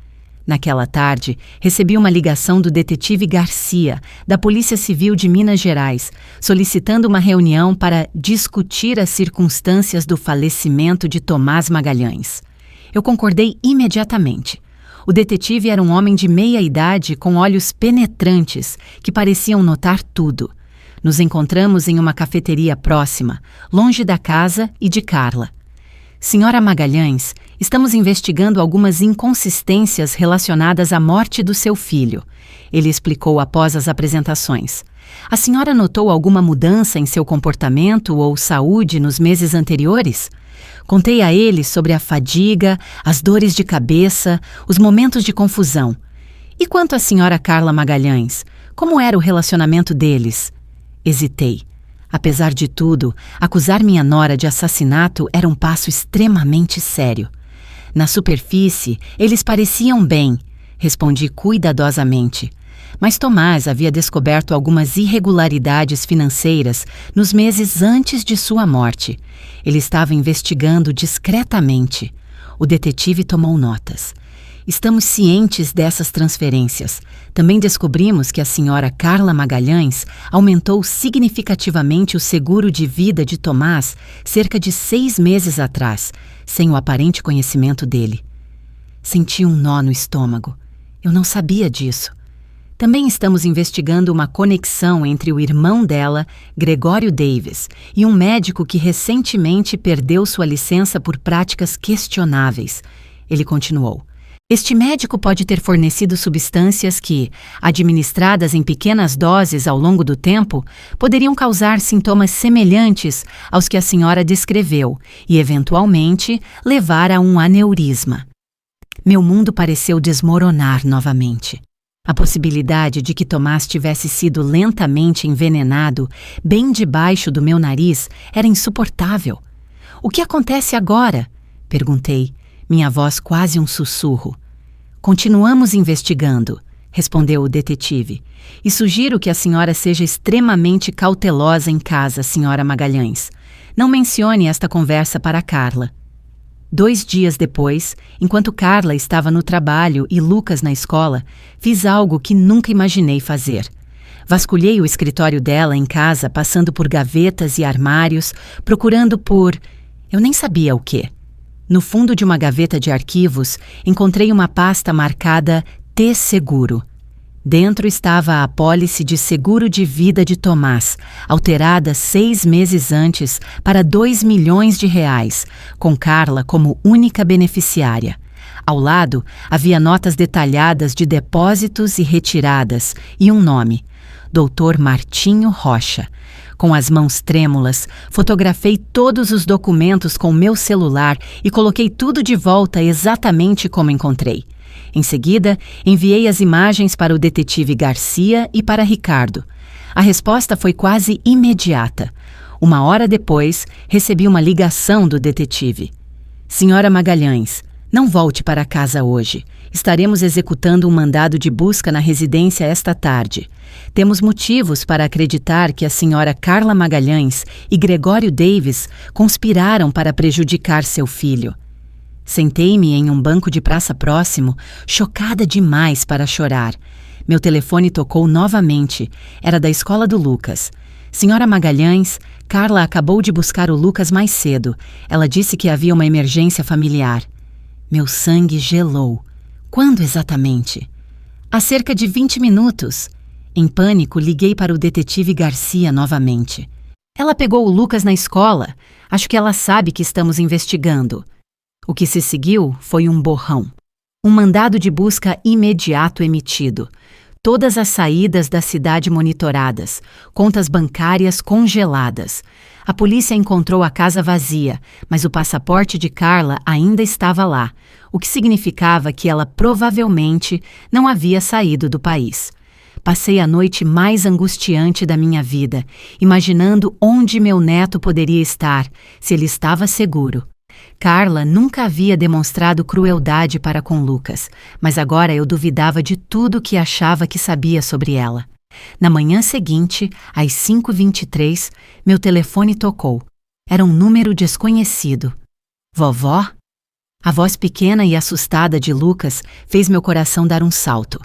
Naquela tarde, recebi uma ligação do detetive Garcia, da Polícia Civil de Minas Gerais, solicitando uma reunião para discutir as circunstâncias do falecimento de Tomás Magalhães. Eu concordei imediatamente. O detetive era um homem de meia idade com olhos penetrantes que pareciam notar tudo. Nos encontramos em uma cafeteria próxima, longe da casa e de Carla. Senhora Magalhães, estamos investigando algumas inconsistências relacionadas à morte do seu filho, ele explicou após as apresentações. A senhora notou alguma mudança em seu comportamento ou saúde nos meses anteriores? Contei a ele sobre a fadiga, as dores de cabeça, os momentos de confusão. E quanto à senhora Carla Magalhães, como era o relacionamento deles? Hesitei. Apesar de tudo, acusar minha nora de assassinato era um passo extremamente sério. Na superfície, eles pareciam bem, respondi cuidadosamente. Mas Tomás havia descoberto algumas irregularidades financeiras nos meses antes de sua morte. Ele estava investigando discretamente. O detetive tomou notas. Estamos cientes dessas transferências. Também descobrimos que a senhora Carla Magalhães aumentou significativamente o seguro de vida de Tomás cerca de 6 meses atrás, sem o aparente conhecimento dele. Senti um nó no estômago. Eu não sabia disso. Também estamos investigando uma conexão entre o irmão dela, Gregório Davis, e um médico que recentemente perdeu sua licença por práticas questionáveis. Ele continuou. Este médico pode ter fornecido substâncias que, administradas em pequenas doses ao longo do tempo, poderiam causar sintomas semelhantes aos que a senhora descreveu e, eventualmente, levar a um aneurisma. Meu mundo pareceu desmoronar novamente. A possibilidade de que Tomás tivesse sido lentamente envenenado bem debaixo do meu nariz era insuportável. O que acontece agora? Perguntei, minha voz quase um sussurro. Continuamos investigando, respondeu o detetive, e sugiro que a senhora seja extremamente cautelosa em casa, senhora Magalhães. Não mencione esta conversa para Carla. 2 dias depois, enquanto Carla estava no trabalho e Lucas na escola, fiz algo que nunca imaginei fazer. Vasculhei o escritório dela em casa, passando por gavetas e armários, procurando por... eu nem sabia o quê. No fundo de uma gaveta de arquivos, encontrei uma pasta marcada T Seguro. Dentro estava a apólice de seguro de vida de Tomás, alterada 6 meses antes para R$2 milhões, com Carla como única beneficiária. Ao lado, havia notas detalhadas de depósitos e retiradas e um nome, Dr. Martinho Rocha. Com as mãos trêmulas, fotografei todos os documentos com meu celular e coloquei tudo de volta exatamente como encontrei. Em seguida, enviei as imagens para o detetive Garcia e para Ricardo. A resposta foi quase imediata. 1 hora depois, recebi uma ligação do detetive. Senhora Magalhães, não volte para casa hoje. Estaremos executando um mandado de busca na residência esta tarde. Temos motivos para acreditar que a senhora Carla Magalhães e Gregório Davis conspiraram para prejudicar seu filho. Sentei-me em um banco de praça próximo, chocada demais para chorar. Meu telefone tocou novamente. Era da escola do Lucas. Senhora Magalhães, Carla acabou de buscar o Lucas mais cedo. Ela disse que havia uma emergência familiar. Meu sangue gelou. Quando exatamente? Há cerca de 20 minutos. Em pânico, liguei para o detetive Garcia novamente. Ela pegou o Lucas na escola. Acho que ela sabe que estamos investigando. O que se seguiu foi um borrão. Um mandado de busca imediato emitido. todas as saídas da cidade monitoradas, contas bancárias congeladas. A polícia encontrou a casa vazia, mas o passaporte de Carla ainda estava lá, o que significava que ela provavelmente não havia saído do país. Passei a noite mais angustiante da minha vida, imaginando onde meu neto poderia estar, se ele estava seguro. Carla nunca havia demonstrado crueldade para com Lucas, mas agora eu duvidava de tudo que achava que sabia sobre ela. Na manhã seguinte, às 5h23, meu telefone tocou. Era um número desconhecido. Vovó? A voz pequena e assustada de Lucas fez meu coração dar um salto.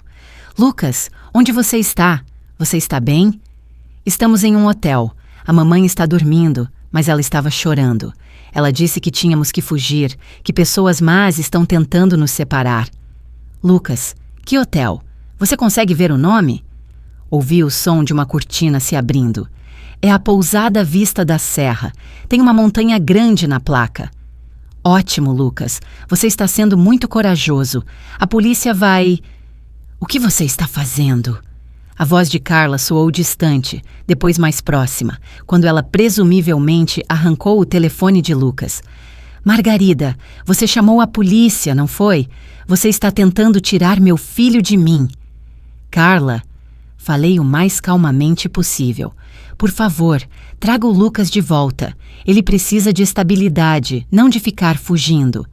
Lucas, onde você está? Você está bem? Estamos em um hotel. A mamãe está dormindo, mas ela estava chorando. Ela disse que tínhamos que fugir, que pessoas más estão tentando nos separar. Lucas, que hotel? Você consegue ver o nome? Ouvi o som de uma cortina se abrindo. É a Pousada Vista da Serra. Tem uma montanha grande na placa. Ótimo, Lucas. Você está sendo muito corajoso. A polícia vai... O que você está fazendo? A voz de Carla soou distante, depois mais próxima, quando ela presumivelmente arrancou o telefone de Lucas. Margarida, você chamou a polícia, não foi? Você está tentando tirar meu filho de mim. Carla, falei o mais calmamente possível. Por favor, traga o Lucas de volta. Ele precisa de estabilidade, não de ficar fugindo.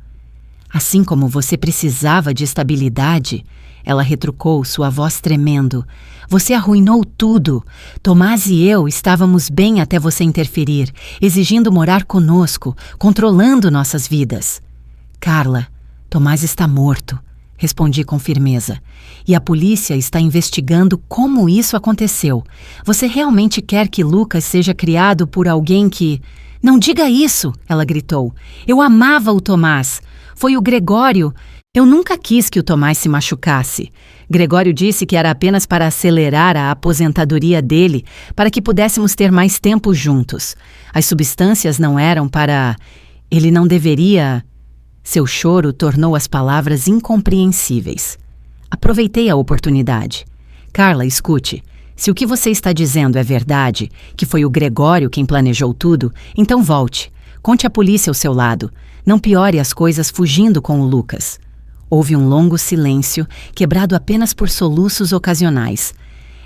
Assim como você precisava de estabilidade, ela retrucou, sua voz tremendo. Você arruinou tudo. Tomás e eu estávamos bem até você interferir, exigindo morar conosco, controlando nossas vidas. Carla, Tomás está morto, respondi com firmeza. E a polícia está investigando como isso aconteceu. Você realmente quer que Lucas seja criado por alguém que... Não diga isso, ela gritou. Eu amava o Tomás. Foi o Gregório. Eu nunca quis que o Tomás se machucasse. Gregório disse que era apenas para acelerar a aposentadoria dele, para que pudéssemos ter mais tempo juntos. As substâncias não eram para... Ele não deveria... Seu choro tornou as palavras incompreensíveis. Aproveitei a oportunidade. Carla, escute. Se o que você está dizendo é verdade, que foi o Gregório quem planejou tudo, então volte. Conte à polícia ao seu lado. Não piore as coisas fugindo com o Lucas. Houve um longo silêncio, quebrado apenas por soluços ocasionais.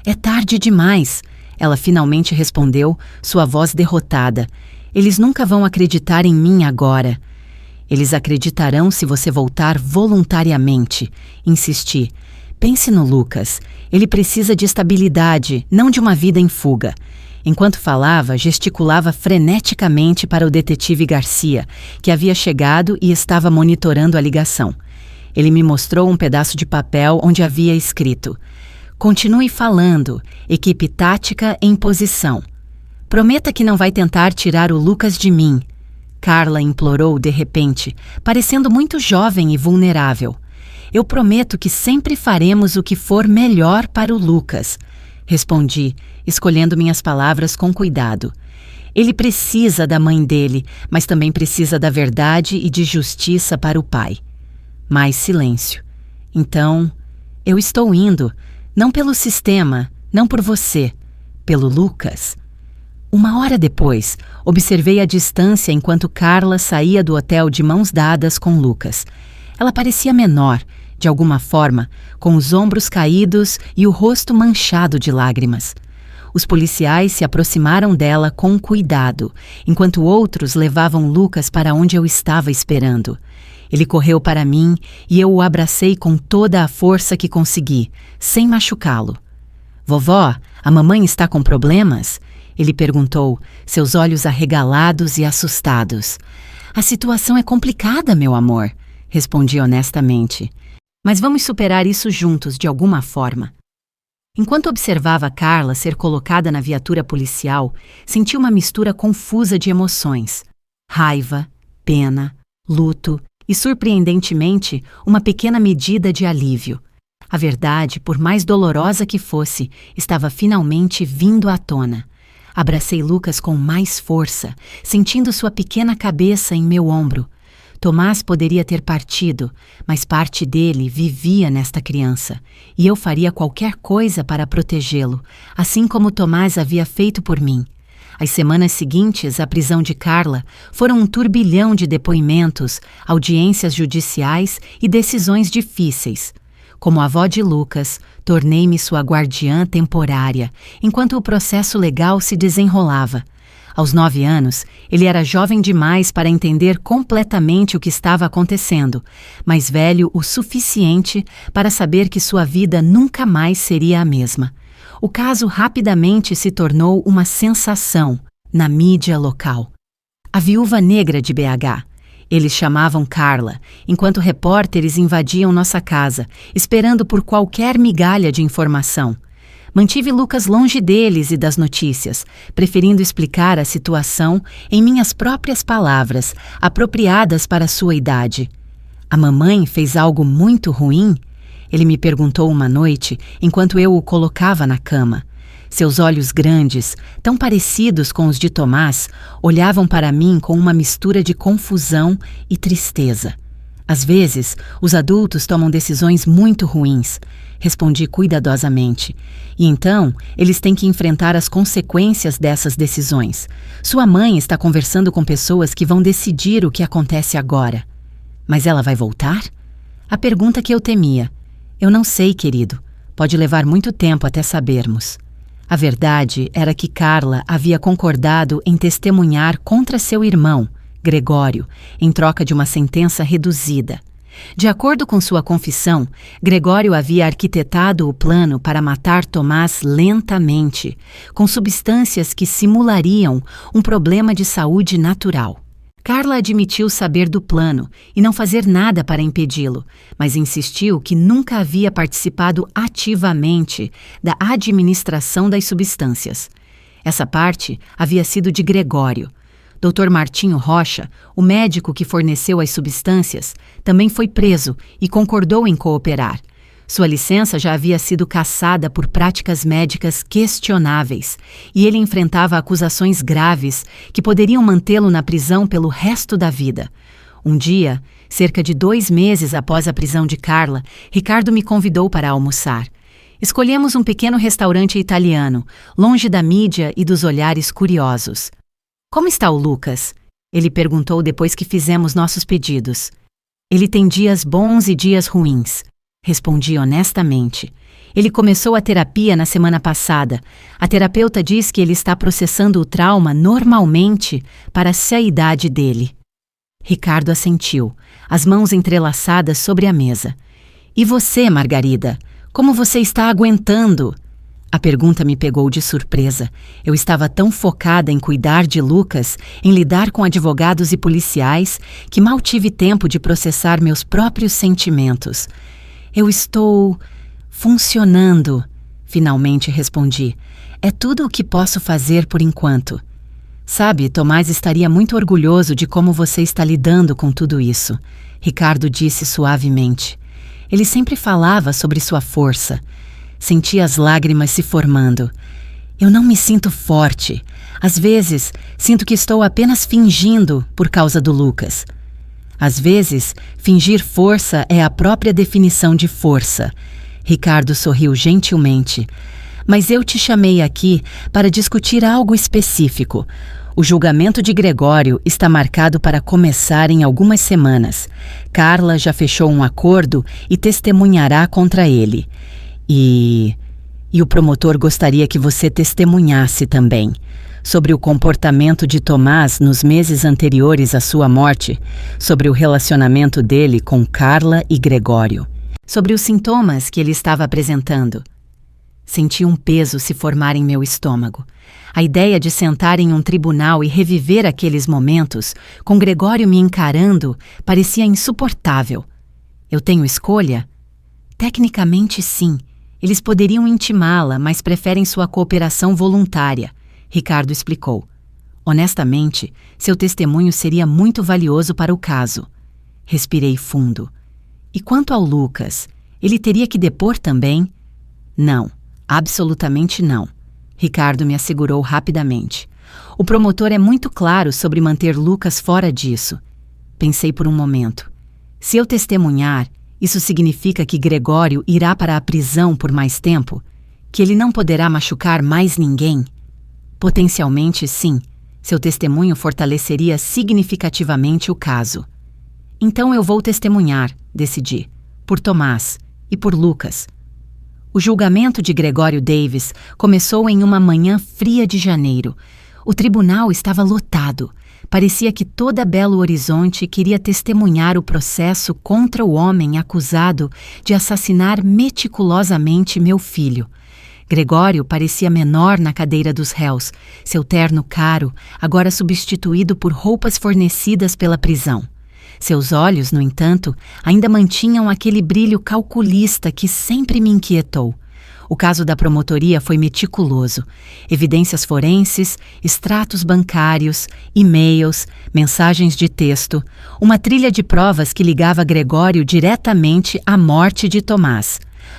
É tarde demais, ela finalmente respondeu, sua voz derrotada. Eles nunca vão acreditar em mim agora. Eles acreditarão se você voltar voluntariamente, insisti. Pense no Lucas. Ele precisa de estabilidade, não de uma vida em fuga. Enquanto falava, gesticulava freneticamente para o detetive Garcia, que havia chegado e estava monitorando a ligação. Ele me mostrou um pedaço de papel onde havia escrito: Continue falando, equipe tática em posição. Prometa que não vai tentar tirar o Lucas de mim. Carla implorou de repente, parecendo muito jovem e vulnerável. Eu prometo que sempre faremos o que for melhor para o Lucas, respondi, escolhendo minhas palavras com cuidado. Ele precisa da mãe dele, mas também precisa da verdade e de justiça para o pai. Mais silêncio. Então, eu estou indo, não pelo sistema, não por você, pelo Lucas. Uma hora depois, observei a distância enquanto Carla saía do hotel de mãos dadas com Lucas. Ela parecia menor, de alguma forma, com os ombros caídos e o rosto manchado de lágrimas. Os policiais se aproximaram dela com cuidado, enquanto outros levavam Lucas para onde eu estava esperando. Ele correu para mim e eu o abracei com toda a força que consegui, sem machucá-lo. Vovó, a mamãe está com problemas? Ele perguntou, seus olhos arregalados e assustados. A situação é complicada, meu amor, respondi honestamente. Mas vamos superar isso juntos, de alguma forma. Enquanto observava Carla ser colocada na viatura policial, senti uma mistura confusa de emoções. Raiva, pena, luto e, surpreendentemente, uma pequena medida de alívio. A verdade, por mais dolorosa que fosse, estava finalmente vindo à tona. Abracei Lucas com mais força, sentindo sua pequena cabeça em meu ombro. Tomás poderia ter partido, mas parte dele vivia nesta criança, e eu faria qualquer coisa para protegê-lo, assim como Tomás havia feito por mim. As semanas seguintes à prisão de Carla foram um turbilhão de depoimentos, audiências judiciais e decisões difíceis. Como avó de Lucas, tornei-me sua guardiã temporária, enquanto o processo legal se desenrolava. Aos 9 anos, ele era jovem demais para entender completamente o que estava acontecendo, mas velho o suficiente para saber que sua vida nunca mais seria a mesma. O caso rapidamente se tornou uma sensação na mídia local. A viúva negra de BH. Eles chamavam Carla, enquanto repórteres invadiam nossa casa, esperando por qualquer migalha de informação. Mantive Lucas longe deles e das notícias, preferindo explicar a situação em minhas próprias palavras, apropriadas para sua idade. A mamãe fez algo muito ruim? Ele me perguntou uma noite, enquanto eu o colocava na cama. Seus olhos grandes, tão parecidos com os de Tomás, olhavam para mim com uma mistura de confusão e tristeza. Às vezes, os adultos tomam decisões muito ruins, respondi cuidadosamente. E então, eles têm que enfrentar as consequências dessas decisões. Sua mãe está conversando com pessoas que vão decidir o que acontece agora. Mas ela vai voltar? A pergunta que eu temia. Eu não sei, querido. Pode levar muito tempo até sabermos. A verdade era que Carla havia concordado em testemunhar contra seu irmão, Gregório, em troca de uma sentença reduzida. De acordo com sua confissão, Gregório havia arquitetado o plano para matar Tomás lentamente, com substâncias que simulariam um problema de saúde natural. Carla admitiu saber do plano e não fazer nada para impedi-lo, mas insistiu que nunca havia participado ativamente da administração das substâncias. Essa parte havia sido de Gregório. Dr. Martinho Rocha, o médico que forneceu as substâncias, também foi preso e concordou em cooperar. Sua licença já havia sido cassada por práticas médicas questionáveis e ele enfrentava acusações graves que poderiam mantê-lo na prisão pelo resto da vida. Um dia, cerca de 2 meses após a prisão de Carla, Ricardo me convidou para almoçar. Escolhemos um pequeno restaurante italiano, longe da mídia e dos olhares curiosos. Como está o Lucas? Ele perguntou depois que fizemos nossos pedidos. Ele tem dias bons e dias ruins. Respondi honestamente. Ele começou a terapia na semana passada. A terapeuta diz que ele está processando o trauma normalmente para a idade dele. Ricardo assentiu, as mãos entrelaçadas sobre a mesa. E você, Margarida? Como você está aguentando? A pergunta me pegou de surpresa. Eu estava tão focada em cuidar de Lucas, em lidar com advogados e policiais, que mal tive tempo de processar meus próprios sentimentos. Eu estou funcionando, finalmente respondi. É tudo o que posso fazer por enquanto. Sabe, Tomás estaria muito orgulhoso de como você está lidando com tudo isso, Ricardo disse suavemente. Ele sempre falava sobre sua força. Senti as lágrimas se formando. Eu não me sinto forte. Às vezes, sinto que estou apenas fingindo por causa do Lucas. Às vezes, fingir força é a própria definição de força. Ricardo sorriu gentilmente. Mas eu te chamei aqui para discutir algo específico. O julgamento de Gregório está marcado para começar em algumas semanas. Carla já fechou um acordo e testemunhará contra ele. E o promotor gostaria que você testemunhasse também sobre o comportamento de Tomás nos meses anteriores à sua morte, sobre o relacionamento dele com Carla e Gregório, sobre os sintomas que ele estava apresentando. Senti um peso se formar em meu estômago. A ideia de sentar em um tribunal e reviver aqueles momentos, com Gregório me encarando, parecia insuportável. Eu tenho escolha? Tecnicamente, sim. Eles poderiam intimá-la, mas preferem sua cooperação voluntária, Ricardo explicou. Honestamente, seu testemunho seria muito valioso para o caso. Respirei fundo. E quanto ao Lucas, ele teria que depor também? Não, absolutamente não, Ricardo me assegurou rapidamente. O promotor é muito claro sobre manter Lucas fora disso. Pensei por um momento. Se eu testemunhar, isso significa que Gregório irá para a prisão por mais tempo? Que ele não poderá machucar mais ninguém? Potencialmente, sim. Seu testemunho fortaleceria significativamente o caso. Então eu vou testemunhar, decidi, por Tomás e por Lucas. O julgamento de Gregório Davis começou em uma manhã fria de janeiro. O tribunal estava lotado. Parecia que toda Belo Horizonte queria testemunhar o processo contra o homem acusado de assassinar meticulosamente meu filho. Gregório parecia menor na cadeira dos réus, seu terno caro, agora substituído por roupas fornecidas pela prisão. Seus olhos, no entanto, ainda mantinham aquele brilho calculista que sempre me inquietou. O caso da promotoria foi meticuloso. Evidências forenses, extratos bancários, e-mails, mensagens de texto, uma trilha de provas que ligava Gregório diretamente à morte de Tomás.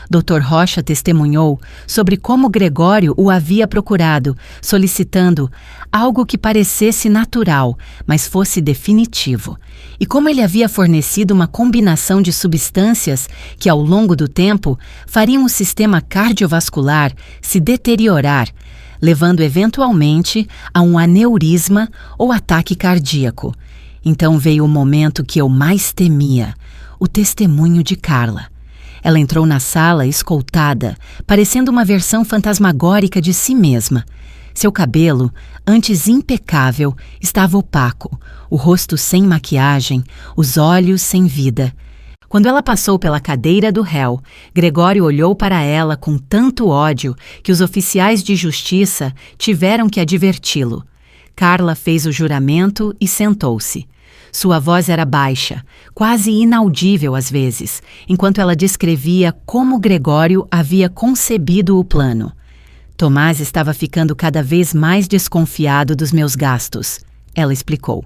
Dr. Rocha testemunhou sobre como Gregório o havia procurado, solicitando algo que parecesse natural, mas fosse definitivo, e como ele havia fornecido uma combinação de substâncias que, ao longo do tempo, fariam o sistema cardiovascular se deteriorar, levando eventualmente a um aneurisma ou ataque cardíaco. Então veio o momento que eu mais temia, o testemunho de Carla. Ela entrou na sala escoltada, parecendo uma versão fantasmagórica de si mesma. Seu cabelo, antes impecável, estava opaco, o rosto sem maquiagem, os olhos sem vida. Quando ela passou pela cadeira do réu, Gregório olhou para ela com tanto ódio que os oficiais de justiça tiveram que adverti-lo. Carla fez o juramento e sentou-se. Sua voz era baixa, quase inaudível às vezes, enquanto ela descrevia como Gregório havia concebido o plano. Tomás estava ficando cada vez mais desconfiado dos meus gastos, ela explicou.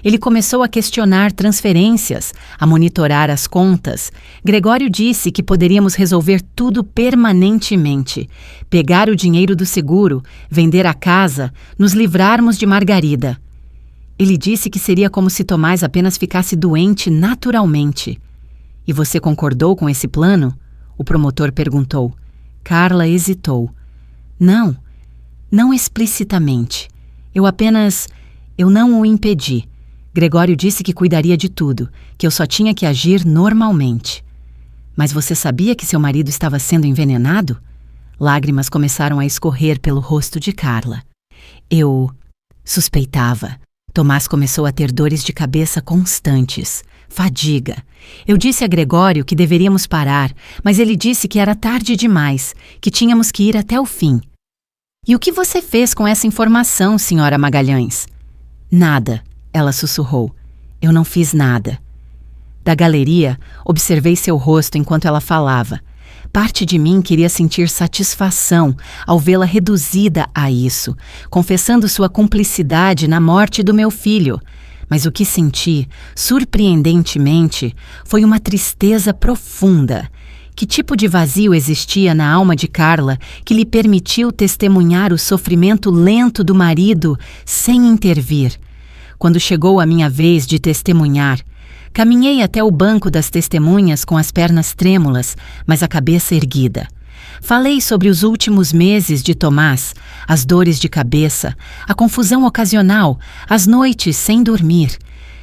Ele começou a questionar transferências, a monitorar as contas. Gregório disse que poderíamos resolver tudo permanentemente. Pegar o dinheiro do seguro, vender a casa, nos livrarmos de Margarida. Ele disse que seria como se Tomás apenas ficasse doente naturalmente. E você concordou com esse plano? O promotor perguntou. Carla hesitou. Não explicitamente. Eu não o impedi. Gregório disse que cuidaria de tudo, que eu só tinha que agir normalmente. Mas você sabia que seu marido estava sendo envenenado? Lágrimas começaram a escorrer pelo rosto de Carla. Eu suspeitava. Tomás começou a ter dores de cabeça constantes, fadiga. Eu disse a Gregório que deveríamos parar, mas ele disse que era tarde demais, que tínhamos que ir até o fim. E o que você fez com essa informação, senhora Magalhães? Nada, ela sussurrou. Eu não fiz nada. Da galeria, observei seu rosto enquanto ela falava. Parte de mim queria sentir satisfação ao vê-la reduzida a isso, confessando sua cumplicidade na morte do meu filho. Mas o que senti, surpreendentemente, foi uma tristeza profunda. Que tipo de vazio existia na alma de Carla que lhe permitiu testemunhar o sofrimento lento do marido sem intervir? Quando chegou a minha vez de testemunhar, caminhei até o banco das testemunhas com as pernas trêmulas, mas a cabeça erguida. Falei sobre os últimos meses de Tomás, as dores de cabeça, a confusão ocasional, as noites sem dormir.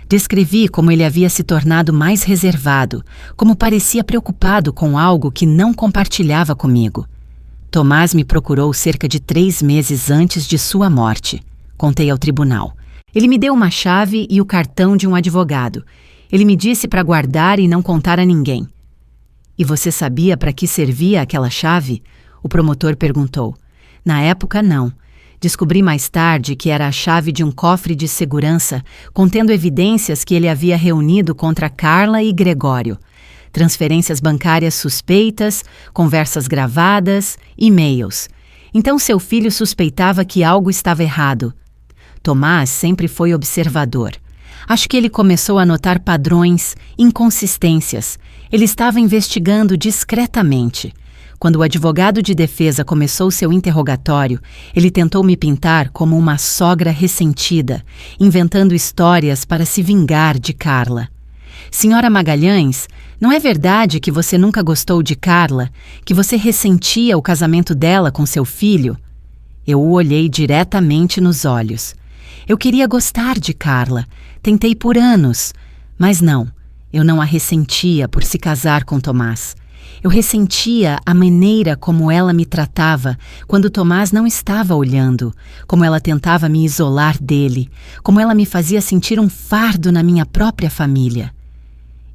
Descrevi como ele havia se tornado mais reservado, como parecia preocupado com algo que não compartilhava comigo. Tomás me procurou cerca de 3 meses antes de sua morte, contei ao tribunal. Ele me deu uma chave e o cartão de um advogado. Ele me disse para guardar e não contar a ninguém. E você sabia para que servia aquela chave? O promotor perguntou. Na época, não. Descobri mais tarde que era a chave de um cofre de segurança contendo evidências que ele havia reunido contra Carla e Gregório. Transferências bancárias suspeitas, conversas gravadas, e-mails. Então seu filho suspeitava que algo estava errado. Tomás sempre foi observador. Acho que ele começou a notar padrões, inconsistências. Ele estava investigando discretamente. Quando o advogado de defesa começou seu interrogatório, ele tentou me pintar como uma sogra ressentida, inventando histórias para se vingar de Carla. Senhora Magalhães, não é verdade que você nunca gostou de Carla, que você ressentia o casamento dela com seu filho? Eu o olhei diretamente nos olhos. Eu queria gostar de Carla, tentei por anos, mas não, eu não a ressentia por se casar com Tomás. Eu ressentia a maneira como ela me tratava quando Tomás não estava olhando, como ela tentava me isolar dele, como ela me fazia sentir um fardo na minha própria família.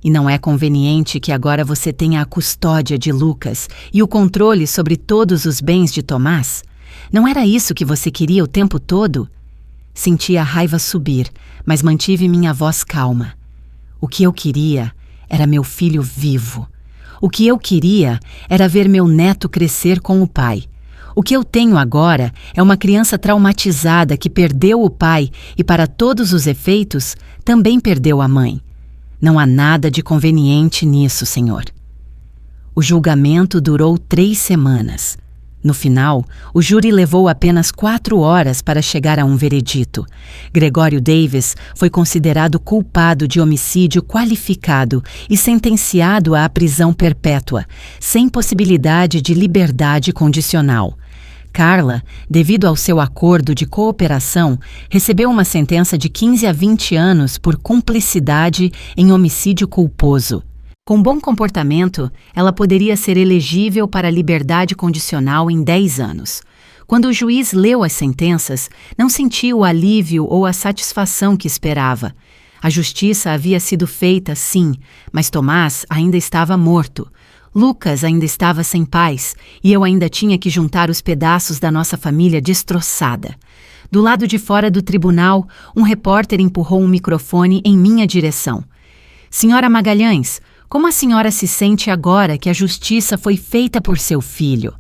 E não é conveniente que agora você tenha a custódia de Lucas e o controle sobre todos os bens de Tomás? Não era isso que você queria o tempo todo? Senti a raiva subir, mas mantive minha voz calma. O que eu queria era meu filho vivo. O que eu queria era ver meu neto crescer com o pai. O que eu tenho agora é uma criança traumatizada que perdeu o pai e, para todos os efeitos, também perdeu a mãe. Não há nada de conveniente nisso, senhor. O julgamento durou 3 semanas. No final, o júri levou apenas 4 horas para chegar a um veredito. Gregório Davis foi considerado culpado de homicídio qualificado e sentenciado à prisão perpétua, sem possibilidade de liberdade condicional. Carla, devido ao seu acordo de cooperação, recebeu uma sentença de 15 a 20 anos por cumplicidade em homicídio culposo. Com bom comportamento, ela poderia ser elegível para liberdade condicional em 10 anos. Quando o juiz leu as sentenças, não sentiu o alívio ou a satisfação que esperava. A justiça havia sido feita, sim, mas Tomás ainda estava morto. Lucas ainda estava sem paz e eu ainda tinha que juntar os pedaços da nossa família destroçada. Do lado de fora do tribunal, um repórter empurrou um microfone em minha direção. Senhora Magalhães, como a senhora se sente agora que a justiça foi feita por seu filho?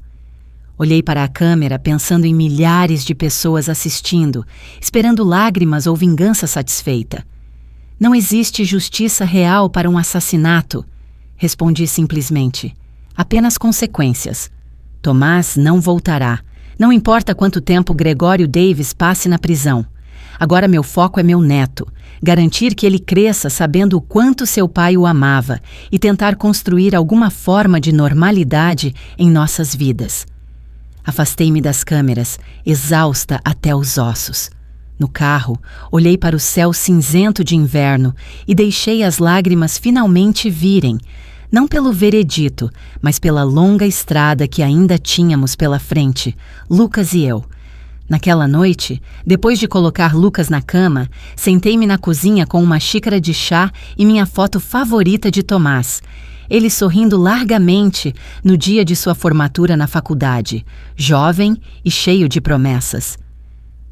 Olhei para a câmera pensando em milhares de pessoas assistindo, esperando lágrimas ou vingança satisfeita. Não existe justiça real para um assassinato. Respondi simplesmente. Apenas consequências. Tomás não voltará. Não importa quanto tempo Gregório Davis passe na prisão. Agora meu foco é meu neto. Garantir que ele cresça sabendo o quanto seu pai o amava e tentar construir alguma forma de normalidade em nossas vidas. Afastei-me das câmeras, exausta até os ossos. No carro, olhei para o céu cinzento de inverno e deixei as lágrimas finalmente virem, não pelo veredito, mas pela longa estrada que ainda tínhamos pela frente, Lucas e eu. Naquela noite, depois de colocar Lucas na cama, sentei-me na cozinha com uma xícara de chá e minha foto favorita de Tomás. Ele sorrindo largamente no dia de sua formatura na faculdade, jovem e cheio de promessas.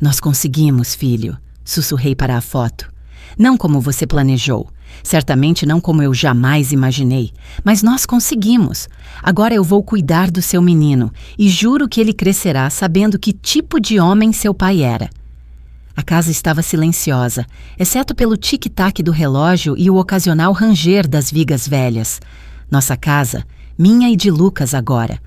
Nós conseguimos, filho, sussurrei para a foto. Não como você planejou, certamente não como eu jamais imaginei, mas nós conseguimos. Agora eu vou cuidar do seu menino e juro que ele crescerá sabendo que tipo de homem seu pai era. A casa estava silenciosa, exceto pelo tic-tac do relógio e o ocasional ranger das vigas velhas. Nossa casa, minha e de Lucas agora.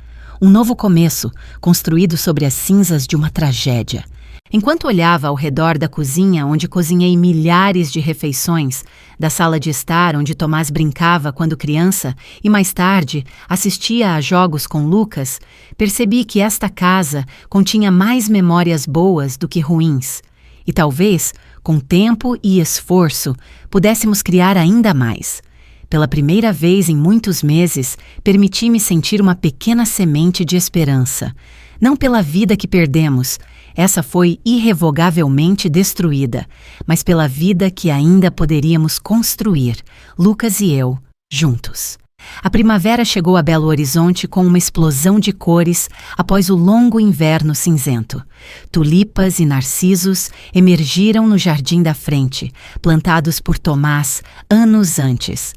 Um novo começo, construído sobre as cinzas de uma tragédia. Enquanto olhava ao redor da cozinha onde cozinhei milhares de refeições, da sala de estar onde Tomás brincava quando criança e mais tarde assistia a jogos com Lucas, percebi que esta casa continha mais memórias boas do que ruins. E talvez, com tempo e esforço, pudéssemos criar ainda mais. Pela primeira vez em muitos meses, permiti-me sentir uma pequena semente de esperança. Não pela vida que perdemos, essa foi irrevogavelmente destruída, mas pela vida que ainda poderíamos construir, Lucas e eu, juntos. A primavera chegou a Belo Horizonte com uma explosão de cores após o longo inverno cinzento. Tulipas e narcisos emergiram no jardim da frente, plantados por Tomás anos antes.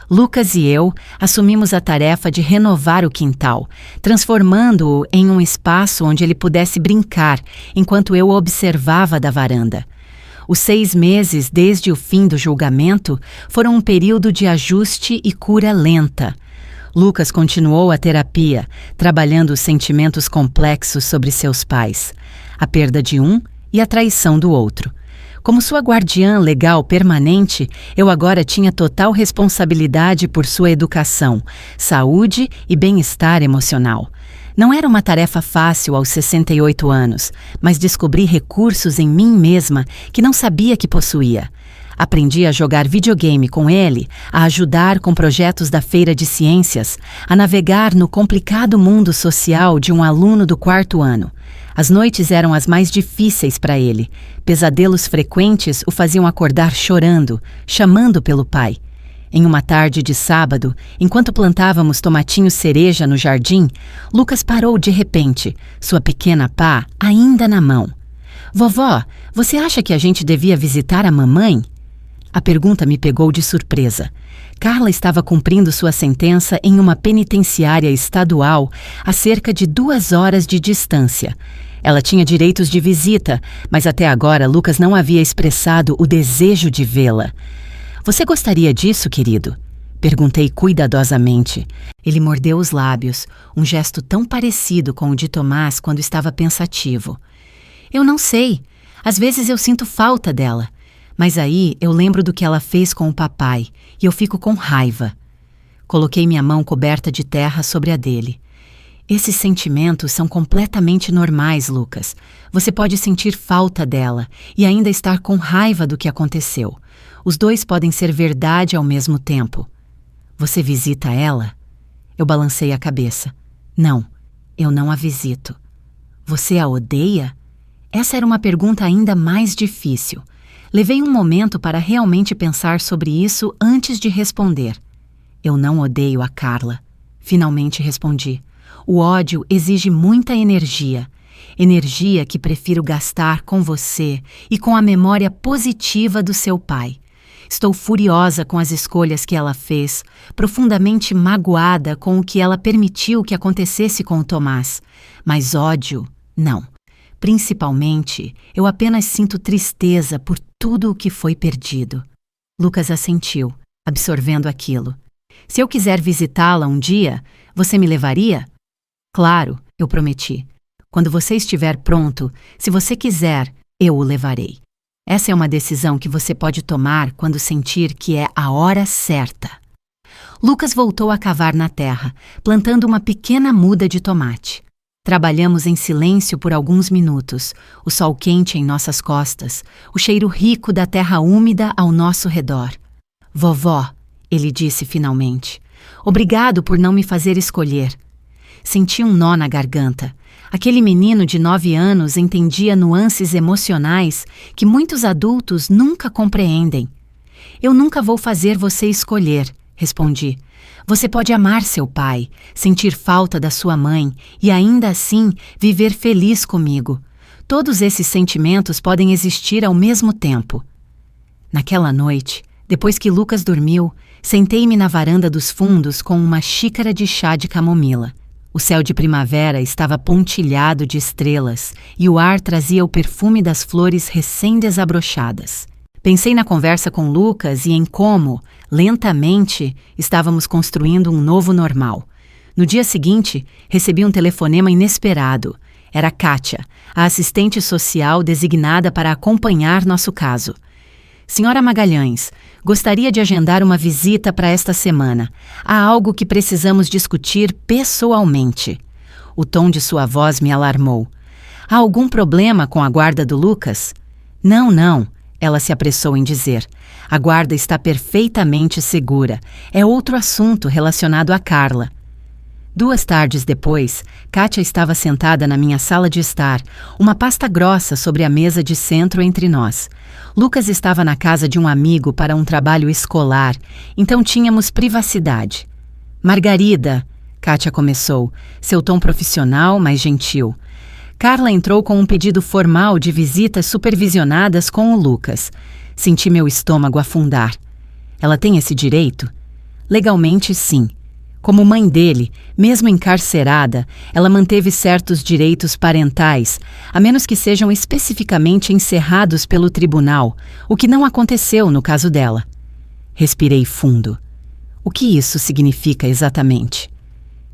Lucas e eu assumimos a tarefa de renovar o quintal, transformando-o em um espaço onde ele pudesse brincar enquanto eu o observava da varanda. Os 6 meses desde o fim do julgamento foram um período de ajuste e cura lenta. Lucas continuou a terapia, trabalhando os sentimentos complexos sobre seus pais, a perda de um e a traição do outro. Como sua guardiã legal permanente, eu agora tinha total responsabilidade por sua educação, saúde e bem-estar emocional. Não era uma tarefa fácil aos 68 anos, mas descobri recursos em mim mesma que não sabia que possuía. Aprendi a jogar videogame com ele, a ajudar com projetos da feira de ciências, a navegar no complicado mundo social de um aluno do 4º ano. As noites eram as mais difíceis para ele. Pesadelos frequentes o faziam acordar chorando, chamando pelo pai. Em uma tarde de sábado, enquanto plantávamos tomatinhos cereja no jardim, Lucas parou de repente, sua pequena pá ainda na mão. Vovó, você acha que a gente devia visitar a mamãe? A pergunta me pegou de surpresa. Carla estava cumprindo sua sentença em uma penitenciária estadual a cerca de 2 horas de distância. Ela tinha direitos de visita, mas até agora Lucas não havia expressado o desejo de vê-la. Você gostaria disso, querido? Perguntei cuidadosamente. Ele mordeu os lábios, um gesto tão parecido com o de Tomás quando estava pensativo. Eu não sei. Às vezes eu sinto falta dela. Mas aí eu lembro do que ela fez com o papai e eu fico com raiva. Coloquei minha mão coberta de terra sobre a dele. Esses sentimentos são completamente normais, Lucas. Você pode sentir falta dela e ainda estar com raiva do que aconteceu. Os dois podem ser verdade ao mesmo tempo. Você visita ela? Eu balancei a cabeça. Não, eu não a visito. Você a odeia? Essa era uma pergunta ainda mais difícil. Levei um momento para realmente pensar sobre isso antes de responder. Eu não odeio a Carla. Finalmente respondi. O ódio exige muita energia. Energia que prefiro gastar com você e com a memória positiva do seu pai. Estou furiosa com as escolhas que ela fez, profundamente magoada com o que ela permitiu que acontecesse com o Tomás. Mas ódio, não. Principalmente, eu apenas sinto tristeza por tudo o que foi perdido. Lucas assentiu, absorvendo aquilo. Se eu quiser visitá-la um dia, você me levaria? Claro, eu prometi. Quando você estiver pronto, se você quiser, eu o levarei. Essa é uma decisão que você pode tomar quando sentir que é a hora certa. Lucas voltou a cavar na terra, plantando uma pequena muda de tomate. Trabalhamos em silêncio por alguns minutos, o sol quente em nossas costas, o cheiro rico da terra úmida ao nosso redor. Vovó, ele disse finalmente, obrigado por não me fazer escolher. Senti um nó na garganta. Aquele menino de 9 anos entendia nuances emocionais que muitos adultos nunca compreendem. Eu nunca vou fazer você escolher, respondi. Você pode amar seu pai, sentir falta da sua mãe e ainda assim viver feliz comigo. Todos esses sentimentos podem existir ao mesmo tempo. Naquela noite, depois que Lucas dormiu, sentei-me na varanda dos fundos com uma xícara de chá de camomila. O céu de primavera estava pontilhado de estrelas e o ar trazia o perfume das flores recém-desabrochadas. Pensei na conversa com Lucas e em como, lentamente, estávamos construindo um novo normal. No dia seguinte, recebi um telefonema inesperado. Era Kátia, a assistente social designada para acompanhar nosso caso. Senhora Magalhães, gostaria de agendar uma visita para esta semana. Há algo que precisamos discutir pessoalmente. O tom de sua voz me alarmou. Há algum problema com a guarda do Lucas? Não, ela se apressou em dizer. A guarda está perfeitamente segura. É outro assunto relacionado a Carla. 2 tardes depois, Kátia estava sentada na minha sala de estar, uma pasta grossa sobre a mesa de centro entre nós. Lucas estava na casa de um amigo para um trabalho escolar, então tínhamos privacidade. Margarida, Kátia começou, seu tom profissional, mas gentil. Carla entrou com um pedido formal de visitas supervisionadas com o Lucas. Senti meu estômago afundar. Ela tem esse direito? Legalmente, sim. Como mãe dele, mesmo encarcerada, ela manteve certos direitos parentais, a menos que sejam especificamente encerrados pelo tribunal, o que não aconteceu no caso dela. Respirei fundo. O que isso significa exatamente?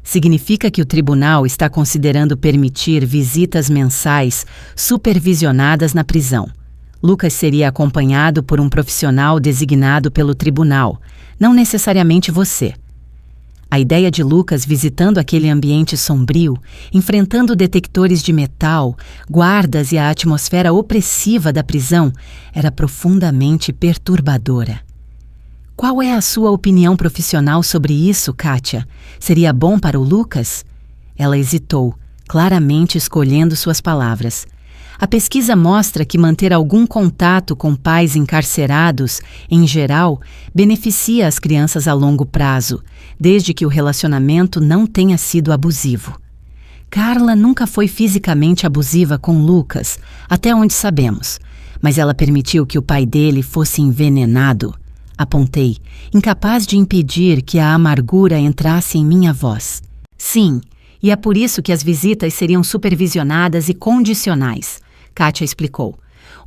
Significa que o tribunal está considerando permitir visitas mensais supervisionadas na prisão. Lucas seria acompanhado por um profissional designado pelo tribunal, não necessariamente você. A ideia de Lucas visitando aquele ambiente sombrio, enfrentando detectores de metal, guardas e a atmosfera opressiva da prisão era profundamente perturbadora. Qual é a sua opinião profissional sobre isso, Kátia? Seria bom para o Lucas? Ela hesitou, claramente escolhendo suas palavras. A pesquisa mostra que manter algum contato com pais encarcerados, em geral, beneficia as crianças a longo prazo, desde que o relacionamento não tenha sido abusivo. Carla nunca foi fisicamente abusiva com Lucas, até onde sabemos, mas ela permitiu que o pai dele fosse envenenado. Apontei, incapaz de impedir que a amargura entrasse em minha voz. Sim, e é por isso que as visitas seriam supervisionadas e condicionais, Kátia explicou.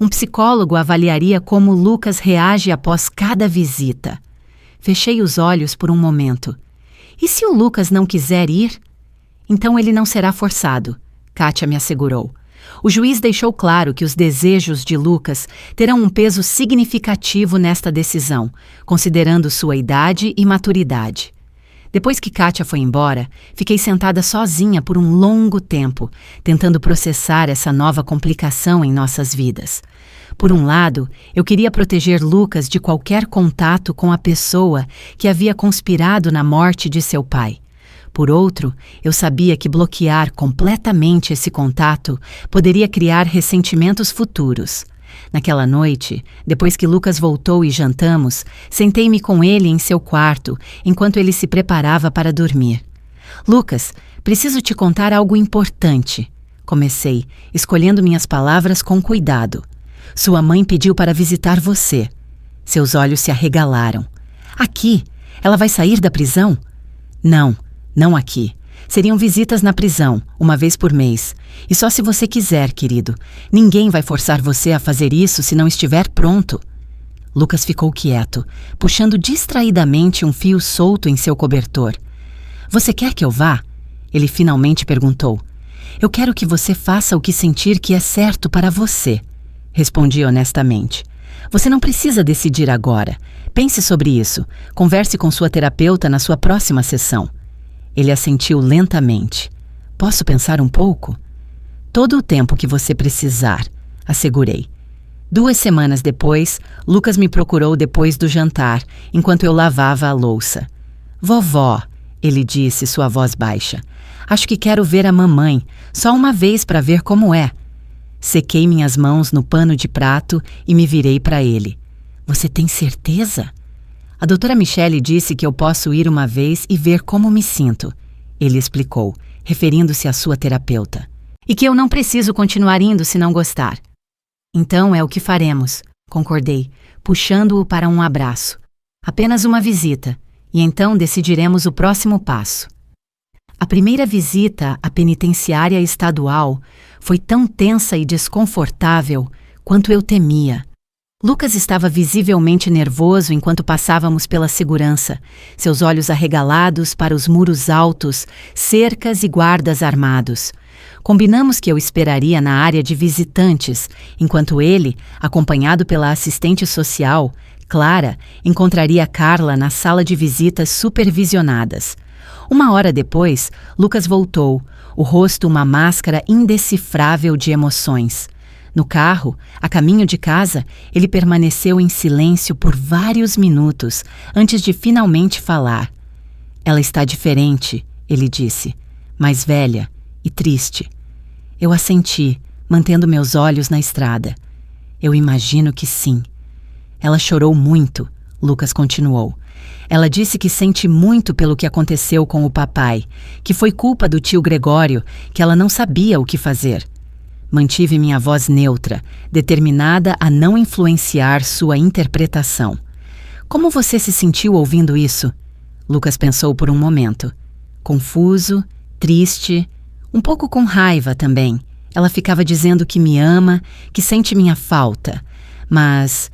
Um psicólogo avaliaria como Lucas reage após cada visita. Fechei os olhos por um momento. E se o Lucas não quiser ir? Então ele não será forçado, Kátia me assegurou. O juiz deixou claro que os desejos de Lucas terão um peso significativo nesta decisão, considerando sua idade e maturidade. Depois que Kátia foi embora, fiquei sentada sozinha por um longo tempo, tentando processar essa nova complicação em nossas vidas. Por um lado, eu queria proteger Lucas de qualquer contato com a pessoa que havia conspirado na morte de seu pai. Por outro, eu sabia que bloquear completamente esse contato poderia criar ressentimentos futuros. Naquela noite, depois que Lucas voltou e jantamos, sentei-me com ele em seu quarto, enquanto ele se preparava para dormir. Lucas, preciso te contar algo importante. Comecei, escolhendo minhas palavras com cuidado. Sua mãe pediu para visitar você. Seus olhos se arregalaram. Aqui? Ela vai sair da prisão? Não aqui. Seriam visitas na prisão, uma vez por mês. E só se você quiser, querido. Ninguém vai forçar você a fazer isso se não estiver pronto. Lucas ficou quieto, puxando distraidamente um fio solto em seu cobertor. Você quer que eu vá? Ele finalmente perguntou. Eu quero que você faça o que sentir que é certo para você. Respondi honestamente. Você não precisa decidir agora. Pense sobre isso. Converse com sua terapeuta na sua próxima sessão. Ele assentiu lentamente. Posso pensar um pouco? Todo o tempo que você precisar, assegurei. 2 semanas depois, Lucas me procurou depois do jantar, enquanto eu lavava a louça. Vovó, ele disse, sua voz baixa. Acho que quero ver a mamãe, só uma vez para ver como é. Sequei minhas mãos no pano de prato e me virei para ele. Você tem certeza? A doutora Michele disse que eu posso ir uma vez e ver como me sinto. Ele explicou, referindo-se à sua terapeuta. E que eu não preciso continuar indo se não gostar. Então é o que faremos, concordei, puxando-o para um abraço. Apenas uma visita, e então decidiremos o próximo passo. A primeira visita à penitenciária estadual foi tão tensa e desconfortável quanto eu temia. Lucas estava visivelmente nervoso enquanto passávamos pela segurança, seus olhos arregalados para os muros altos, cercas e guardas armados. Combinamos que eu esperaria na área de visitantes, enquanto ele, acompanhado pela assistente social, Clara, encontraria Carla na sala de visitas supervisionadas. 1 hora depois, Lucas voltou, o rosto uma máscara indecifrável de emoções. No carro, a caminho de casa, ele permaneceu em silêncio por vários minutos antes de finalmente falar. Ela está diferente, ele disse, mais velha e triste. Eu assenti, mantendo meus olhos na estrada. Eu imagino que sim. Ela chorou muito, Lucas continuou. Ela disse que sente muito pelo que aconteceu com o papai, que foi culpa do tio Gregório, que ela não sabia o que fazer. Mantive minha voz neutra, determinada a não influenciar sua interpretação. Como você se sentiu ouvindo isso? Lucas pensou por um momento. Confuso, triste, um pouco com raiva também. Ela ficava dizendo que me ama, que sente minha falta. Mas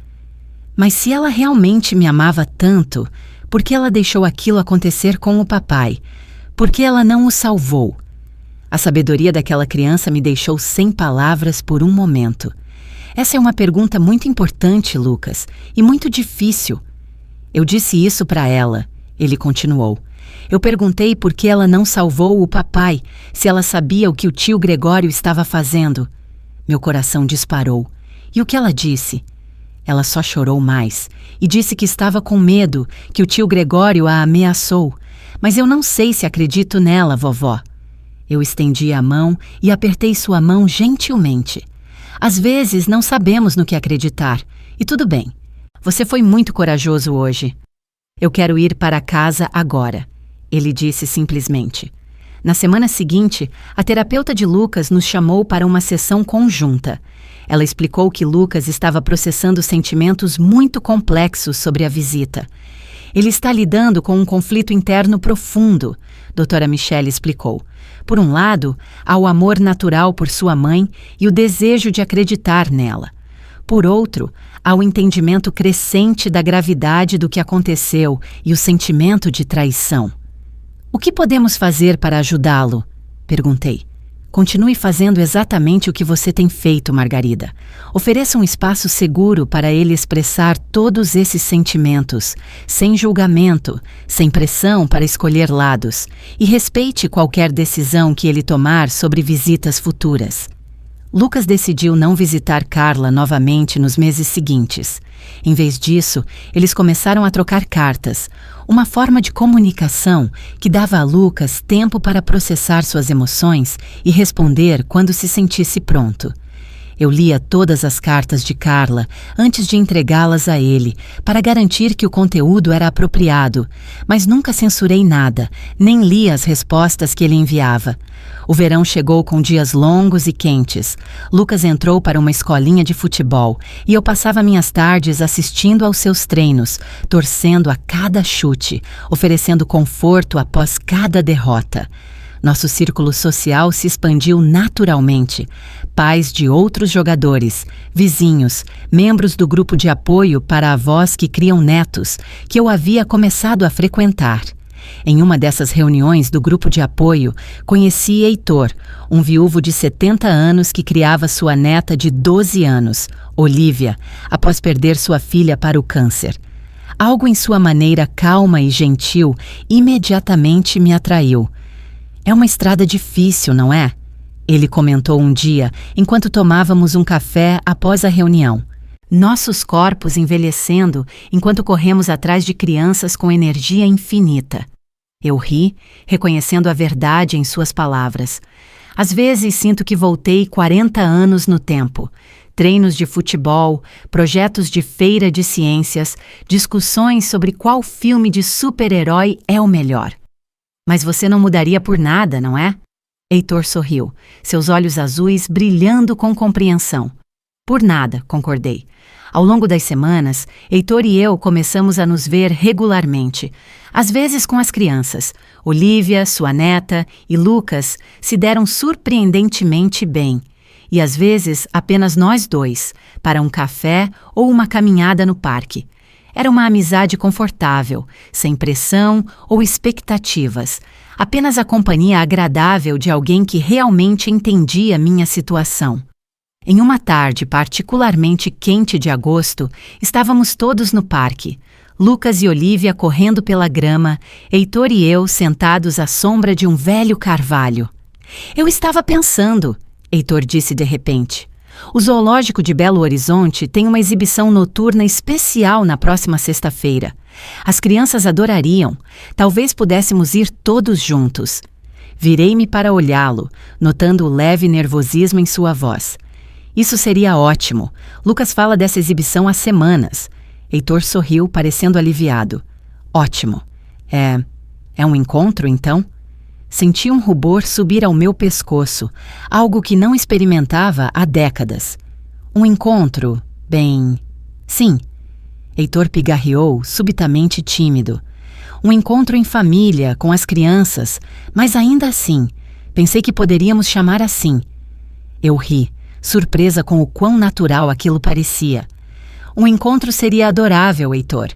se ela realmente me amava tanto, Por que ela deixou aquilo acontecer com o papai? Por que ela não o salvou? A sabedoria daquela criança me deixou sem palavras por um momento. Essa é uma pergunta muito importante, Lucas, e muito difícil. Eu disse isso para ela, ele continuou. Eu perguntei por que ela não salvou o papai, se ela sabia o que o tio Gregório estava fazendo. Meu coração disparou. E o que ela disse? Ela só chorou mais e disse que estava com medo, que o tio Gregório a ameaçou. Mas eu não sei se acredito nela, vovó. Eu estendi a mão e apertei sua mão gentilmente. Às vezes não sabemos no que acreditar, e tudo bem. Você foi muito corajoso hoje. Eu quero ir para casa agora, ele disse simplesmente. Na semana seguinte, a terapeuta de Lucas nos chamou para uma sessão conjunta. Ela explicou que Lucas estava processando sentimentos muito complexos sobre a visita. Ele está lidando com um conflito interno profundo, doutora Michelle explicou. Por um lado, há o amor natural por sua mãe e o desejo de acreditar nela. Por outro, há o entendimento crescente da gravidade do que aconteceu e o sentimento de traição. O que podemos fazer para ajudá-lo? Perguntei. Continue fazendo exatamente o que você tem feito, Margarida. Ofereça um espaço seguro para ele expressar todos esses sentimentos, sem julgamento, sem pressão para escolher lados, e respeite qualquer decisão que ele tomar sobre visitas futuras. Lucas decidiu não visitar Carla novamente nos meses seguintes. Em vez disso, eles começaram a trocar cartas, uma forma de comunicação que dava a Lucas tempo para processar suas emoções e responder quando se sentisse pronto. Eu lia todas as cartas de Carla antes de entregá-las a ele, para garantir que o conteúdo era apropriado, mas nunca censurei nada, nem li as respostas que ele enviava. O verão chegou com dias longos e quentes. Lucas entrou para uma escolinha de futebol e eu passava minhas tardes assistindo aos seus treinos, torcendo a cada chute, oferecendo conforto após cada derrota. Nosso círculo social se expandiu naturalmente. Pais de outros jogadores, vizinhos, membros do grupo de apoio para avós que criam netos, que eu havia começado a frequentar. Em uma dessas reuniões do grupo de apoio, conheci Heitor, um viúvo de 70 anos que criava sua neta de 12 anos, Olívia, após perder sua filha para o câncer. Algo em sua maneira calma e gentil imediatamente me atraiu. É uma estrada difícil, não é? Ele comentou um dia, enquanto tomávamos um café após a reunião. Nossos corpos envelhecendo enquanto corremos atrás de crianças com energia infinita. Eu ri, reconhecendo a verdade em suas palavras. Às vezes sinto que voltei 40 anos no tempo. Treinos de futebol, projetos de feira de ciências, discussões sobre qual filme de super-herói é o melhor. Mas você não mudaria por nada, não é? Heitor sorriu, seus olhos azuis brilhando com compreensão. Por nada, concordei. Ao longo das semanas, Heitor e eu começamos a nos ver regularmente, às vezes com as crianças. Olívia, sua neta e Lucas se deram surpreendentemente bem. E às vezes apenas nós dois, para um café ou uma caminhada no parque. Era uma amizade confortável, sem pressão ou expectativas, apenas a companhia agradável de alguém que realmente entendia minha situação. Em uma tarde particularmente quente de agosto, estávamos todos no parque. Lucas e Olívia correndo pela grama, Heitor e eu sentados à sombra de um velho carvalho. Eu estava pensando, Heitor disse de repente. O Zoológico de Belo Horizonte tem uma exibição noturna especial na próxima sexta-feira. As crianças adorariam. Talvez pudéssemos ir todos juntos. Virei-me para olhá-lo, notando o leve nervosismo em sua voz. Isso seria ótimo. Lucas fala dessa exibição há semanas. Heitor sorriu, parecendo aliviado. Ótimo. É um encontro, então? Senti um rubor subir ao meu pescoço, algo que não experimentava há décadas. Um encontro, bem... Sim. Heitor pigarreou, subitamente tímido. Um encontro em família, com as crianças, mas ainda assim, pensei que poderíamos chamar assim. Eu ri, surpresa com o quão natural aquilo parecia. Um encontro seria adorável, Heitor.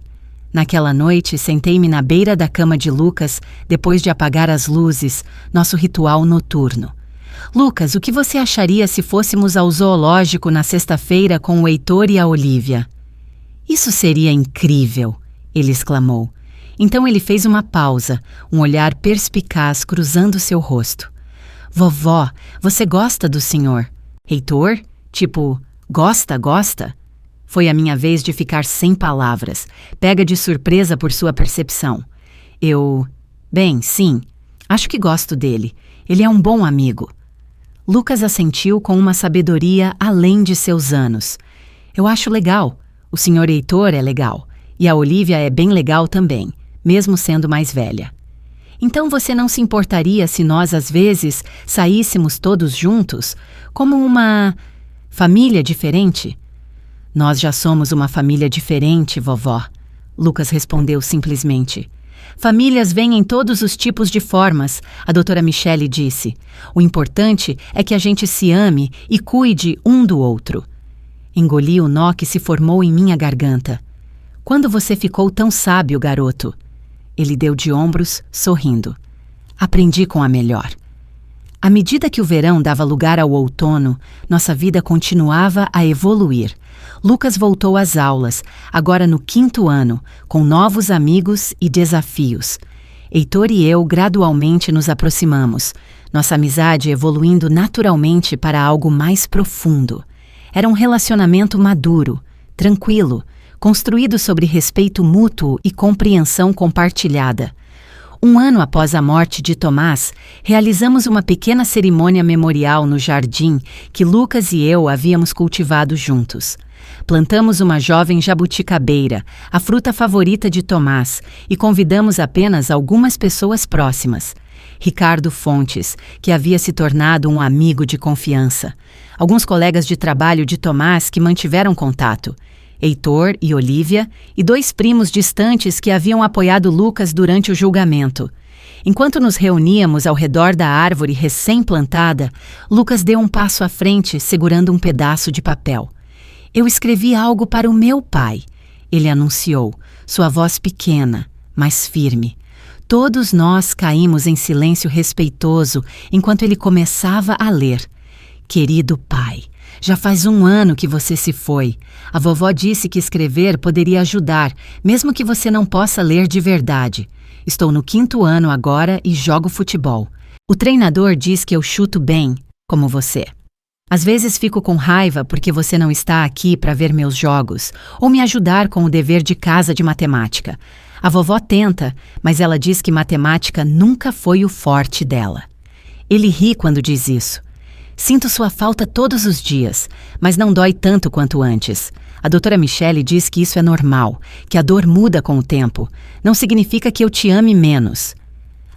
Naquela noite, sentei-me na beira da cama de Lucas, depois de apagar as luzes, nosso ritual noturno. Lucas, o que você acharia se fôssemos ao zoológico na sexta-feira com o Heitor e a Olívia? Isso seria incrível, ele exclamou. Então ele fez uma pausa, um olhar perspicaz cruzando seu rosto. Vovó, você gosta do senhor? Heitor? Tipo, gosta? Foi a minha vez de ficar sem palavras, pega de surpresa por sua percepção. Bem, sim, acho que gosto dele. Ele é um bom amigo. Lucas assentiu com uma sabedoria além de seus anos. Eu acho legal. O senhor Heitor é legal. E a Olívia é bem legal também, mesmo sendo mais velha. Então você não se importaria se nós, às vezes, saíssemos todos juntos, como uma família diferente? Nós já somos uma família diferente, vovó. Lucas respondeu simplesmente. Famílias vêm em todos os tipos de formas, a doutora Michele disse. O importante é que a gente se ame e cuide um do outro. Engoli o nó que se formou em minha garganta. Quando você ficou tão sábio, garoto? Ele deu de ombros, sorrindo. Aprendi com a melhor. À medida que o verão dava lugar ao outono, nossa vida continuava a evoluir. Lucas voltou às aulas, agora no 5º ano, com novos amigos e desafios. Heitor e eu gradualmente nos aproximamos, nossa amizade evoluindo naturalmente para algo mais profundo. Era um relacionamento maduro, tranquilo, construído sobre respeito mútuo e compreensão compartilhada. 1 ano após a morte de Tomás, realizamos uma pequena cerimônia memorial no jardim que Lucas e eu havíamos cultivado juntos. Plantamos uma jovem jabuticabeira, a fruta favorita de Tomás, e convidamos apenas algumas pessoas próximas. Ricardo Fontes, que havia se tornado um amigo de confiança. Alguns colegas de trabalho de Tomás que mantiveram contato. Heitor e Olívia, e 2 primos distantes que haviam apoiado Lucas durante o julgamento. Enquanto nos reuníamos ao redor da árvore recém-plantada, Lucas deu um passo à frente, segurando um pedaço de papel. Eu escrevi algo para o meu pai, ele anunciou, sua voz pequena, mas firme. Todos nós caímos em silêncio respeitoso enquanto ele começava a ler. Querido pai, já faz 1 ano que você se foi. A vovó disse que escrever poderia ajudar, mesmo que você não possa ler de verdade. Estou no 5º ano agora e jogo futebol. O treinador diz que eu chuto bem, como você. Às vezes fico com raiva porque você não está aqui para ver meus jogos ou me ajudar com o dever de casa de matemática. A vovó tenta, mas ela diz que matemática nunca foi o forte dela. Ele ri quando diz isso. Sinto sua falta todos os dias, mas não dói tanto quanto antes. A doutora Michele diz que isso é normal, que a dor muda com o tempo. Não significa que eu te ame menos.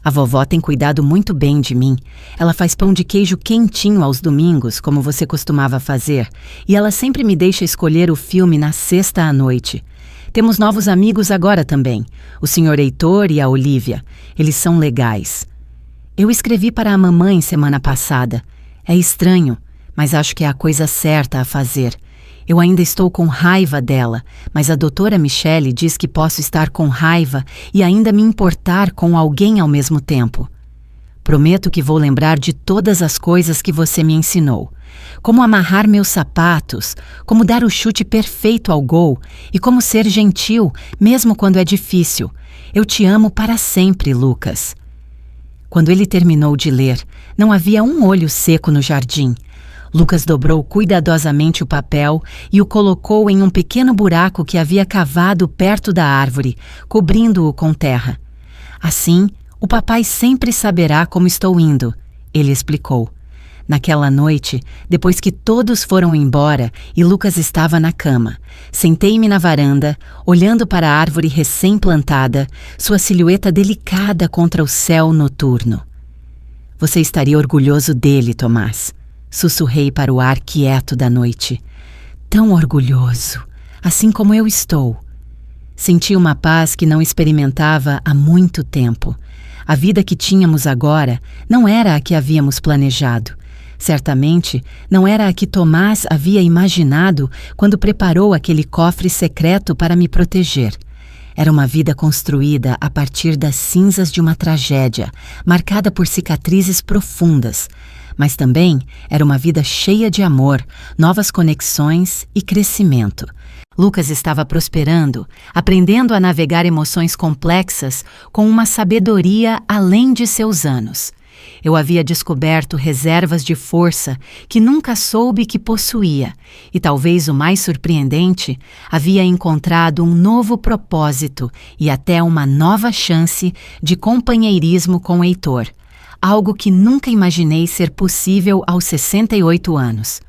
A vovó tem cuidado muito bem de mim. Ela faz pão de queijo quentinho aos domingos, como você costumava fazer, e ela sempre me deixa escolher o filme na sexta à noite. Temos novos amigos agora também, o senhor Heitor e a Olívia. Eles são legais. Eu escrevi para a mamãe semana passada. É estranho, mas acho que é a coisa certa a fazer. Eu ainda estou com raiva dela, mas a doutora Michele diz que posso estar com raiva e ainda me importar com alguém ao mesmo tempo. Prometo que vou lembrar de todas as coisas que você me ensinou. Como amarrar meus sapatos, como dar o chute perfeito ao gol e como ser gentil, mesmo quando é difícil. Eu te amo para sempre, Lucas. Quando ele terminou de ler, não havia um olho seco no jardim. Lucas dobrou cuidadosamente o papel e o colocou em um pequeno buraco que havia cavado perto da árvore, cobrindo-o com terra. Assim, o papai sempre saberá como estou indo, ele explicou. Naquela noite, depois que todos foram embora e Lucas estava na cama, sentei-me na varanda, olhando para a árvore recém-plantada, sua silhueta delicada contra o céu noturno. Você estaria orgulhoso dele, Tomás. Sussurrei para o ar quieto da noite. Tão orgulhoso, assim como eu estou. Senti uma paz que não experimentava há muito tempo. A vida que tínhamos agora não era a que havíamos planejado. Certamente, não era a que Tomás havia imaginado quando preparou aquele cofre secreto para me proteger. Era uma vida construída a partir das cinzas de uma tragédia, marcada por cicatrizes profundas, mas também era uma vida cheia de amor, novas conexões e crescimento. Lucas estava prosperando, aprendendo a navegar emoções complexas com uma sabedoria além de seus anos. Eu havia descoberto reservas de força que nunca soube que possuía, e talvez o mais surpreendente, havia encontrado um novo propósito e até uma nova chance de companheirismo com Heitor, algo que nunca imaginei ser possível aos 68 anos.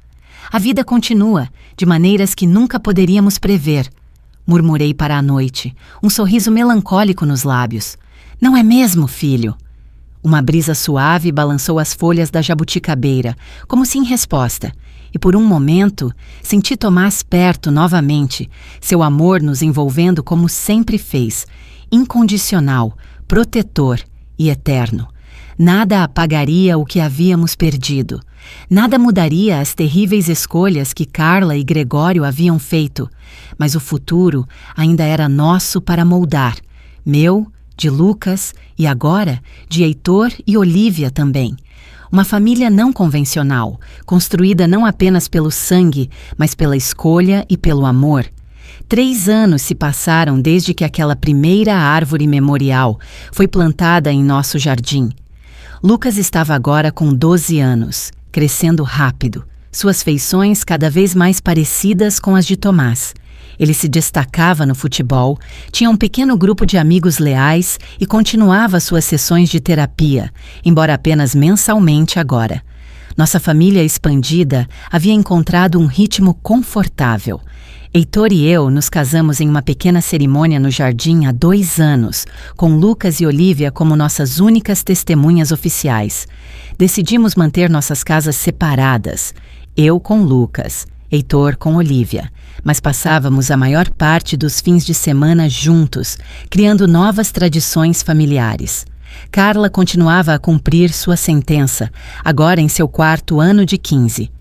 A vida continua, de maneiras que nunca poderíamos prever. Murmurei para a noite, um sorriso melancólico nos lábios. Não é mesmo, filho? Uma brisa suave balançou as folhas da jabuticabeira, como se em resposta, e por um momento senti Tomás perto novamente, seu amor nos envolvendo como sempre fez, incondicional, protetor e eterno. Nada apagaria o que havíamos perdido. Nada mudaria as terríveis escolhas que Carla e Gregório haviam feito, mas o futuro ainda era nosso para moldar, meu, de Lucas e agora de Heitor e Olívia também. Uma família não convencional, construída não apenas pelo sangue, mas pela escolha e pelo amor. 3 anos se passaram desde que aquela primeira árvore memorial foi plantada em nosso jardim. Lucas estava agora com 12 anos, crescendo rápido, suas feições cada vez mais parecidas com as de Tomás. Ele se destacava no futebol, tinha um pequeno grupo de amigos leais e continuava suas sessões de terapia, embora apenas mensalmente agora. Nossa família expandida havia encontrado um ritmo confortável. Heitor e eu nos casamos em uma pequena cerimônia no jardim há 2 anos, com Lucas e Olívia como nossas únicas testemunhas oficiais. Decidimos manter nossas casas separadas, eu com Lucas, Heitor com Olívia, mas passávamos a maior parte dos fins de semana juntos, criando novas tradições familiares. Carla continuava a cumprir sua sentença, agora em seu 4º ano de 15.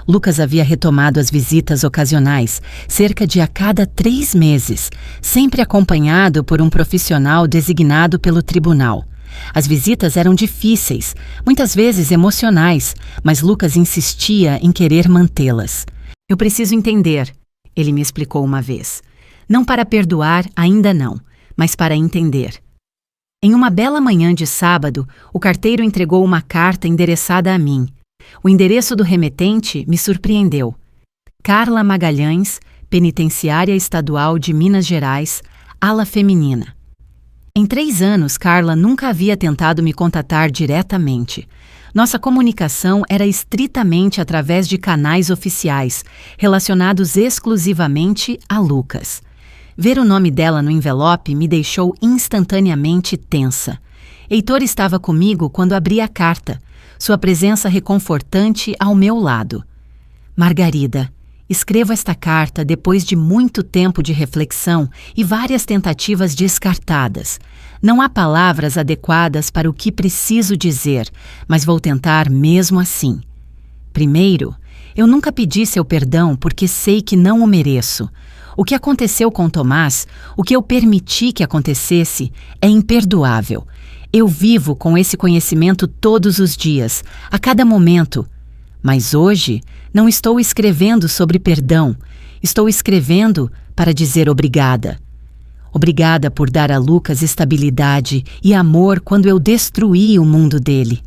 Lucas havia retomado as visitas ocasionais, cerca de a cada 3 meses, sempre acompanhado por um profissional designado pelo tribunal. As visitas eram difíceis, muitas vezes emocionais, mas Lucas insistia em querer mantê-las. Eu preciso entender, ele me explicou uma vez. Não para perdoar, ainda não, mas para entender. Em uma bela manhã de sábado, o carteiro entregou uma carta endereçada a mim. O endereço do remetente me surpreendeu. Carla Magalhães, Penitenciária Estadual de Minas Gerais, ala feminina. Em 3 anos, Carla nunca havia tentado me contatar diretamente. Nossa comunicação era estritamente através de canais oficiais, relacionados exclusivamente a Lucas. Ver o nome dela no envelope me deixou instantaneamente tensa. Heitor estava comigo quando abri a carta, sua presença reconfortante ao meu lado. Margarida, escrevo esta carta depois de muito tempo de reflexão e várias tentativas descartadas. Não há palavras adequadas para o que preciso dizer, mas vou tentar mesmo assim. Primeiro, eu nunca pedi seu perdão porque sei que não o mereço. O que aconteceu com Tomás, o que eu permiti que acontecesse, é imperdoável. Eu vivo com esse conhecimento todos os dias, a cada momento. Mas hoje não estou escrevendo sobre perdão. Estou escrevendo para dizer obrigada. Obrigada por dar a Lucas estabilidade e amor quando eu destruí o mundo dele.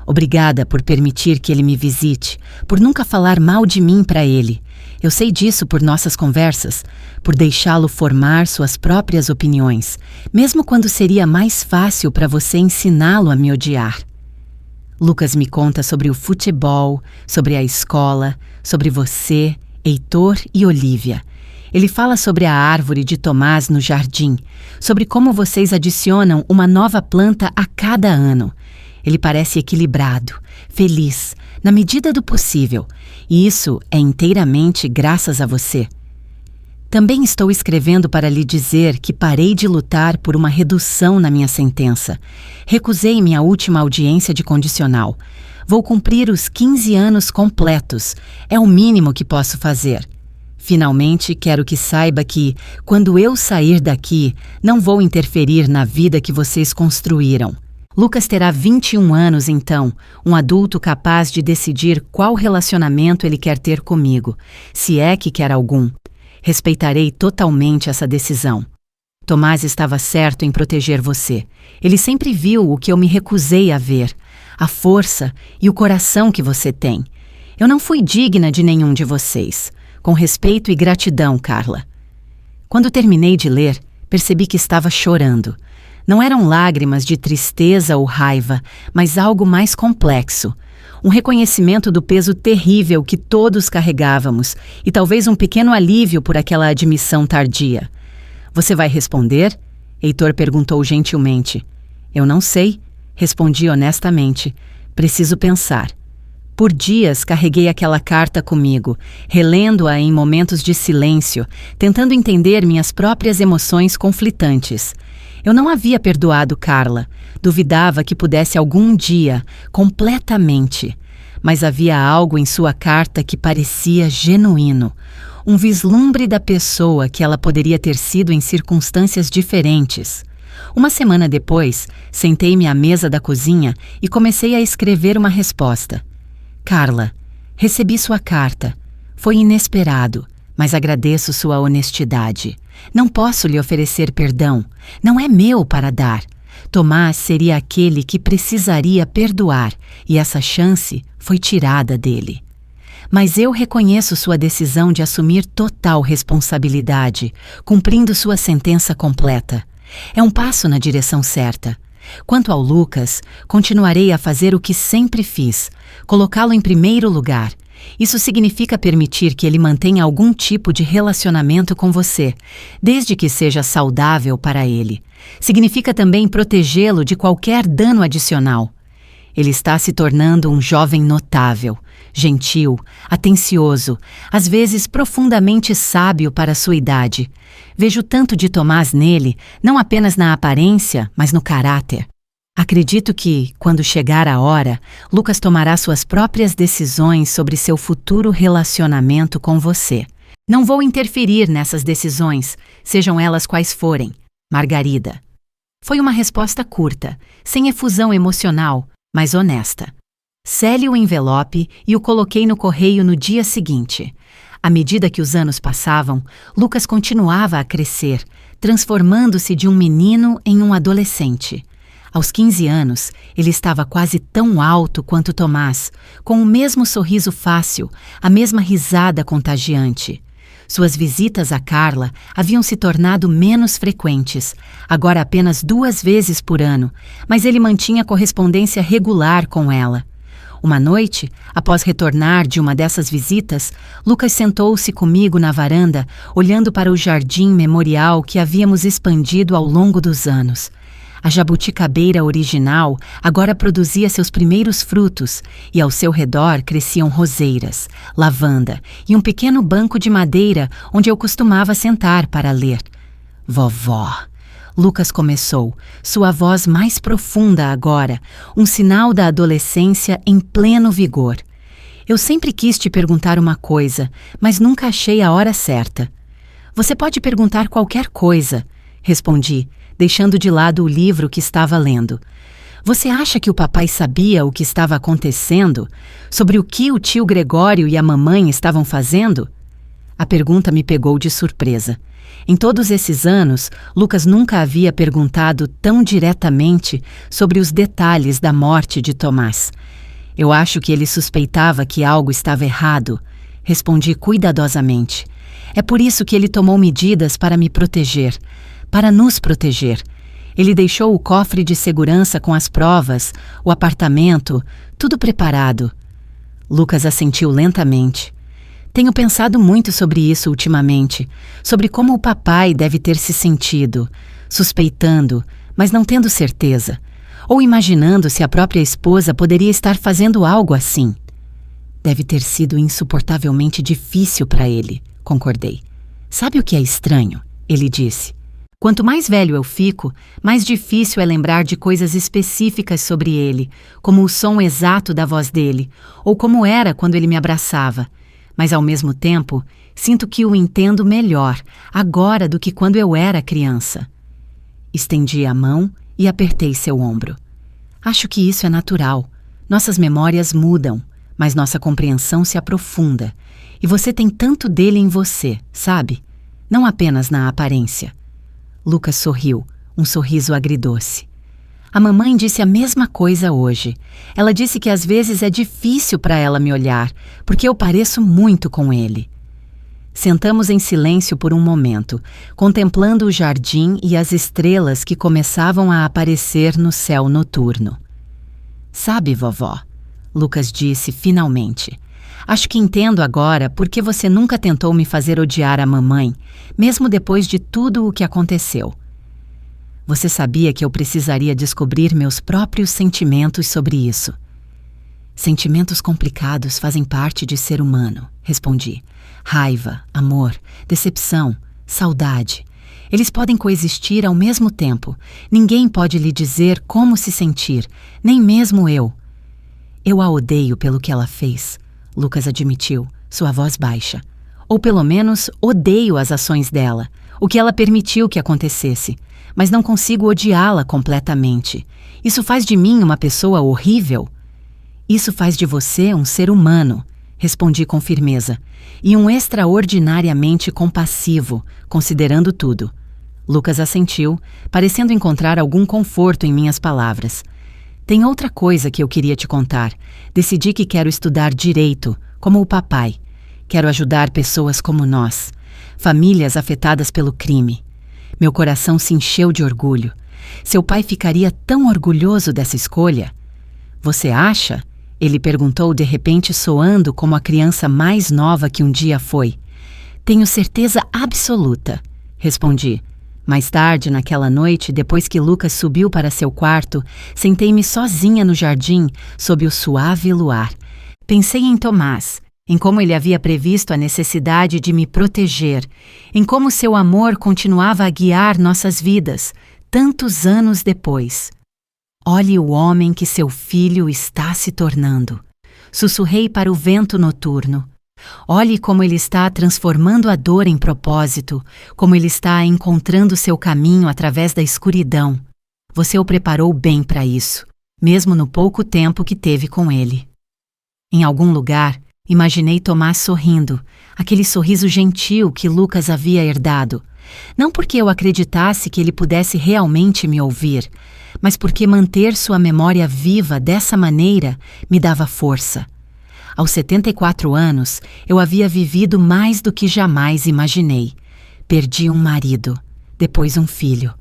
Obrigada por permitir que ele me visite, por nunca falar mal de mim para ele. Eu sei disso por nossas conversas, por deixá-lo formar suas próprias opiniões, mesmo quando seria mais fácil para você ensiná-lo a me odiar. Lucas me conta sobre o futebol, sobre a escola, sobre você, Heitor e Olívia. Ele fala sobre a árvore de Tomás no jardim, sobre como vocês adicionam uma nova planta a cada ano. Ele parece equilibrado, feliz, na medida do possível, e isso é inteiramente graças a você. Também estou escrevendo para lhe dizer que parei de lutar por uma redução na minha sentença. Recusei minha última audiência de condicional. Vou cumprir os 15 anos completos. É o mínimo que posso fazer. Finalmente, quero que saiba que, quando eu sair daqui, não vou interferir na vida que vocês construíram. Lucas terá 21 anos então, um adulto capaz de decidir qual relacionamento ele quer ter comigo, se é que quer algum. Respeitarei totalmente essa decisão. Tomás estava certo em proteger você. Ele sempre viu o que eu me recusei a ver, a força e o coração que você tem. Eu não fui digna de nenhum de vocês. Com respeito e gratidão, Carla. Quando terminei de ler, percebi que estava chorando. Não eram lágrimas de tristeza ou raiva, mas algo mais complexo. Um reconhecimento do peso terrível que todos carregávamos e talvez um pequeno alívio por aquela admissão tardia. Você vai responder? Heitor perguntou gentilmente. Eu não sei, respondi honestamente. Preciso pensar. Por dias carreguei aquela carta comigo, relendo-a em momentos de silêncio, tentando entender minhas próprias emoções conflitantes. Eu não havia perdoado Carla, duvidava que pudesse algum dia, completamente. Mas havia algo em sua carta que parecia genuíno, um vislumbre da pessoa que ela poderia ter sido em circunstâncias diferentes. Uma semana depois, sentei-me à mesa da cozinha e comecei a escrever uma resposta. Carla, recebi sua carta. Foi inesperado, mas agradeço sua honestidade. Não posso lhe oferecer perdão. Não é meu para dar. Tomás seria aquele que precisaria perdoar, e essa chance foi tirada dele. Mas eu reconheço sua decisão de assumir total responsabilidade, cumprindo sua sentença completa. É um passo na direção certa. Quanto ao Lucas, continuarei a fazer o que sempre fiz, colocá-lo em primeiro lugar. Isso significa permitir que ele mantenha algum tipo de relacionamento com você, desde que seja saudável para ele. Significa também protegê-lo de qualquer dano adicional. Ele está se tornando um jovem notável, gentil, atencioso, às vezes profundamente sábio para sua idade. Vejo tanto de Tomás nele, não apenas na aparência, mas no caráter. Acredito que, quando chegar a hora, Lucas tomará suas próprias decisões sobre seu futuro relacionamento com você. Não vou interferir nessas decisões, sejam elas quais forem. Margarida. Foi uma resposta curta, sem efusão emocional, mas honesta. Sele o envelope e o coloquei no correio no dia seguinte. À medida que os anos passavam, Lucas continuava a crescer, transformando-se de um menino em um adolescente. Aos 15 anos, ele estava quase tão alto quanto Tomás, com o mesmo sorriso fácil, a mesma risada contagiante. Suas visitas a Carla haviam se tornado menos frequentes, agora apenas 2 vezes por ano, mas ele mantinha correspondência regular com ela. Uma noite, após retornar de uma dessas visitas, Lucas sentou-se comigo na varanda, olhando para o jardim memorial que havíamos expandido ao longo dos anos. A jabuticabeira original agora produzia seus primeiros frutos e ao seu redor cresciam roseiras, lavanda e um pequeno banco de madeira onde eu costumava sentar para ler. Vovó, Lucas começou, sua voz mais profunda agora, um sinal da adolescência em pleno vigor. Eu sempre quis te perguntar uma coisa, mas nunca achei a hora certa. Você pode perguntar qualquer coisa, respondi, deixando de lado o livro que estava lendo. Você acha que o papai sabia o que estava acontecendo? Sobre o que o tio Gregório e a mamãe estavam fazendo? A pergunta me pegou de surpresa. Em todos esses anos, Lucas nunca havia perguntado tão diretamente sobre os detalhes da morte de Tomás. Eu acho que ele suspeitava que algo estava errado. Respondi cuidadosamente. É por isso que ele tomou medidas para me proteger. Para nos proteger. Ele deixou o cofre de segurança com as provas, o apartamento, tudo preparado. Lucas assentiu lentamente. Tenho pensado muito sobre isso ultimamente, sobre como o papai deve ter se sentido, suspeitando, mas não tendo certeza, ou imaginando se a própria esposa poderia estar fazendo algo assim. Deve ter sido insuportavelmente difícil para ele, concordei. Sabe o que é estranho? Ele disse. Quanto mais velho eu fico, mais difícil é lembrar de coisas específicas sobre ele, como o som exato da voz dele, ou como era quando ele me abraçava. Mas, ao mesmo tempo, Sinto que o entendo melhor agora do que quando eu era criança. Estendi a mão e apertei seu ombro. Acho que isso é natural. Nossas memórias mudam, mas nossa compreensão se aprofunda. E você tem tanto dele em você, sabe? Não apenas na aparência. Lucas sorriu, um sorriso agridoce. A mamãe disse a mesma coisa hoje. Ela disse que às vezes é difícil para ela me olhar, porque eu pareço muito com ele. Sentamos em silêncio por um momento, contemplando o jardim e as estrelas que começavam a aparecer no céu noturno. Sabe, vovó, Lucas disse finalmente, acho que entendo agora por que você nunca tentou me fazer odiar a mamãe, mesmo depois de tudo o que aconteceu. Você sabia que eu precisaria descobrir meus próprios sentimentos sobre isso. Sentimentos complicados fazem parte de ser humano, respondi. Raiva, amor, decepção, saudade. Eles podem coexistir ao mesmo tempo. Ninguém pode lhe dizer como se sentir, nem mesmo eu. Eu a odeio pelo que ela fez, Lucas admitiu, sua voz baixa. Ou pelo menos odeio as ações dela, o que ela permitiu que acontecesse. Mas não consigo odiá-la completamente. Isso faz de mim uma pessoa horrível? Isso faz de você um ser humano, respondi com firmeza, e um extraordinariamente compassivo, considerando tudo. Lucas assentiu, parecendo encontrar algum conforto em minhas palavras. Tem outra coisa que eu queria te contar. Decidi que quero estudar direito, como o papai. Quero ajudar pessoas como nós, famílias afetadas pelo crime. Meu coração se encheu de orgulho. Seu pai ficaria tão orgulhoso dessa escolha? Você acha? Ele perguntou de repente, soando como a criança mais nova que um dia foi. Tenho certeza absoluta, respondi. Mais tarde, naquela noite, depois que Lucas subiu para seu quarto, sentei-me sozinha no jardim, sob o suave luar. Pensei em Tomás, em como ele havia previsto a necessidade de me proteger, em como seu amor continuava a guiar nossas vidas, tantos anos depois. Olhe o homem que seu filho está se tornando. Sussurrei para o vento noturno. Olhe como ele está transformando a dor em propósito, como ele está encontrando seu caminho através da escuridão. Você o preparou bem para isso, mesmo no pouco tempo que teve com ele. Em algum lugar, imaginei Tomás sorrindo, aquele sorriso gentil que Lucas havia herdado. Não porque eu acreditasse que ele pudesse realmente me ouvir, mas porque manter sua memória viva dessa maneira me dava força. Aos 74 anos, eu havia vivido mais do que jamais imaginei. Perdi um marido, depois um filho.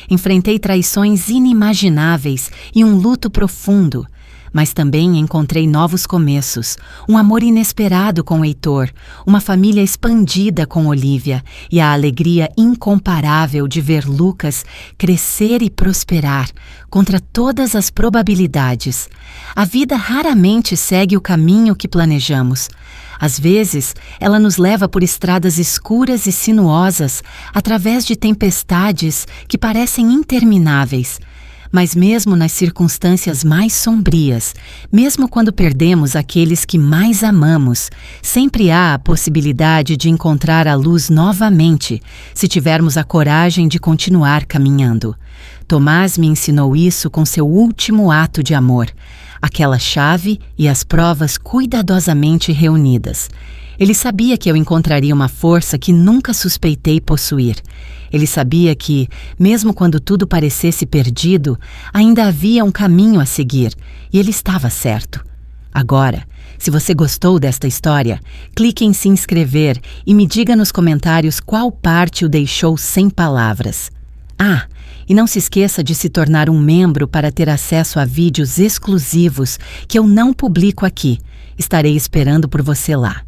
Enfrentei traições inimagináveis e um luto profundo, mas também encontrei novos começos, um amor inesperado com Heitor, uma família expandida com Olívia e a alegria incomparável de ver Lucas crescer e prosperar contra todas as probabilidades. A vida raramente segue o caminho que planejamos. Às vezes, ela nos leva por estradas escuras e sinuosas, através de tempestades que parecem intermináveis. Mas mesmo nas circunstâncias mais sombrias, mesmo quando perdemos aqueles que mais amamos, sempre há a possibilidade de encontrar a luz novamente, se tivermos a coragem de continuar caminhando. Tomás me ensinou isso com seu último ato de amor, aquela chave e as provas cuidadosamente reunidas. Ele sabia que eu encontraria uma força que nunca suspeitei possuir. Ele sabia que, mesmo quando tudo parecesse perdido, ainda havia um caminho a seguir, e ele estava certo. Agora, se você gostou desta história, clique em se inscrever e me diga nos comentários qual parte o deixou sem palavras. Ah, e não se esqueça de se tornar um membro para ter acesso a vídeos exclusivos que eu não publico aqui. Estarei esperando por você lá.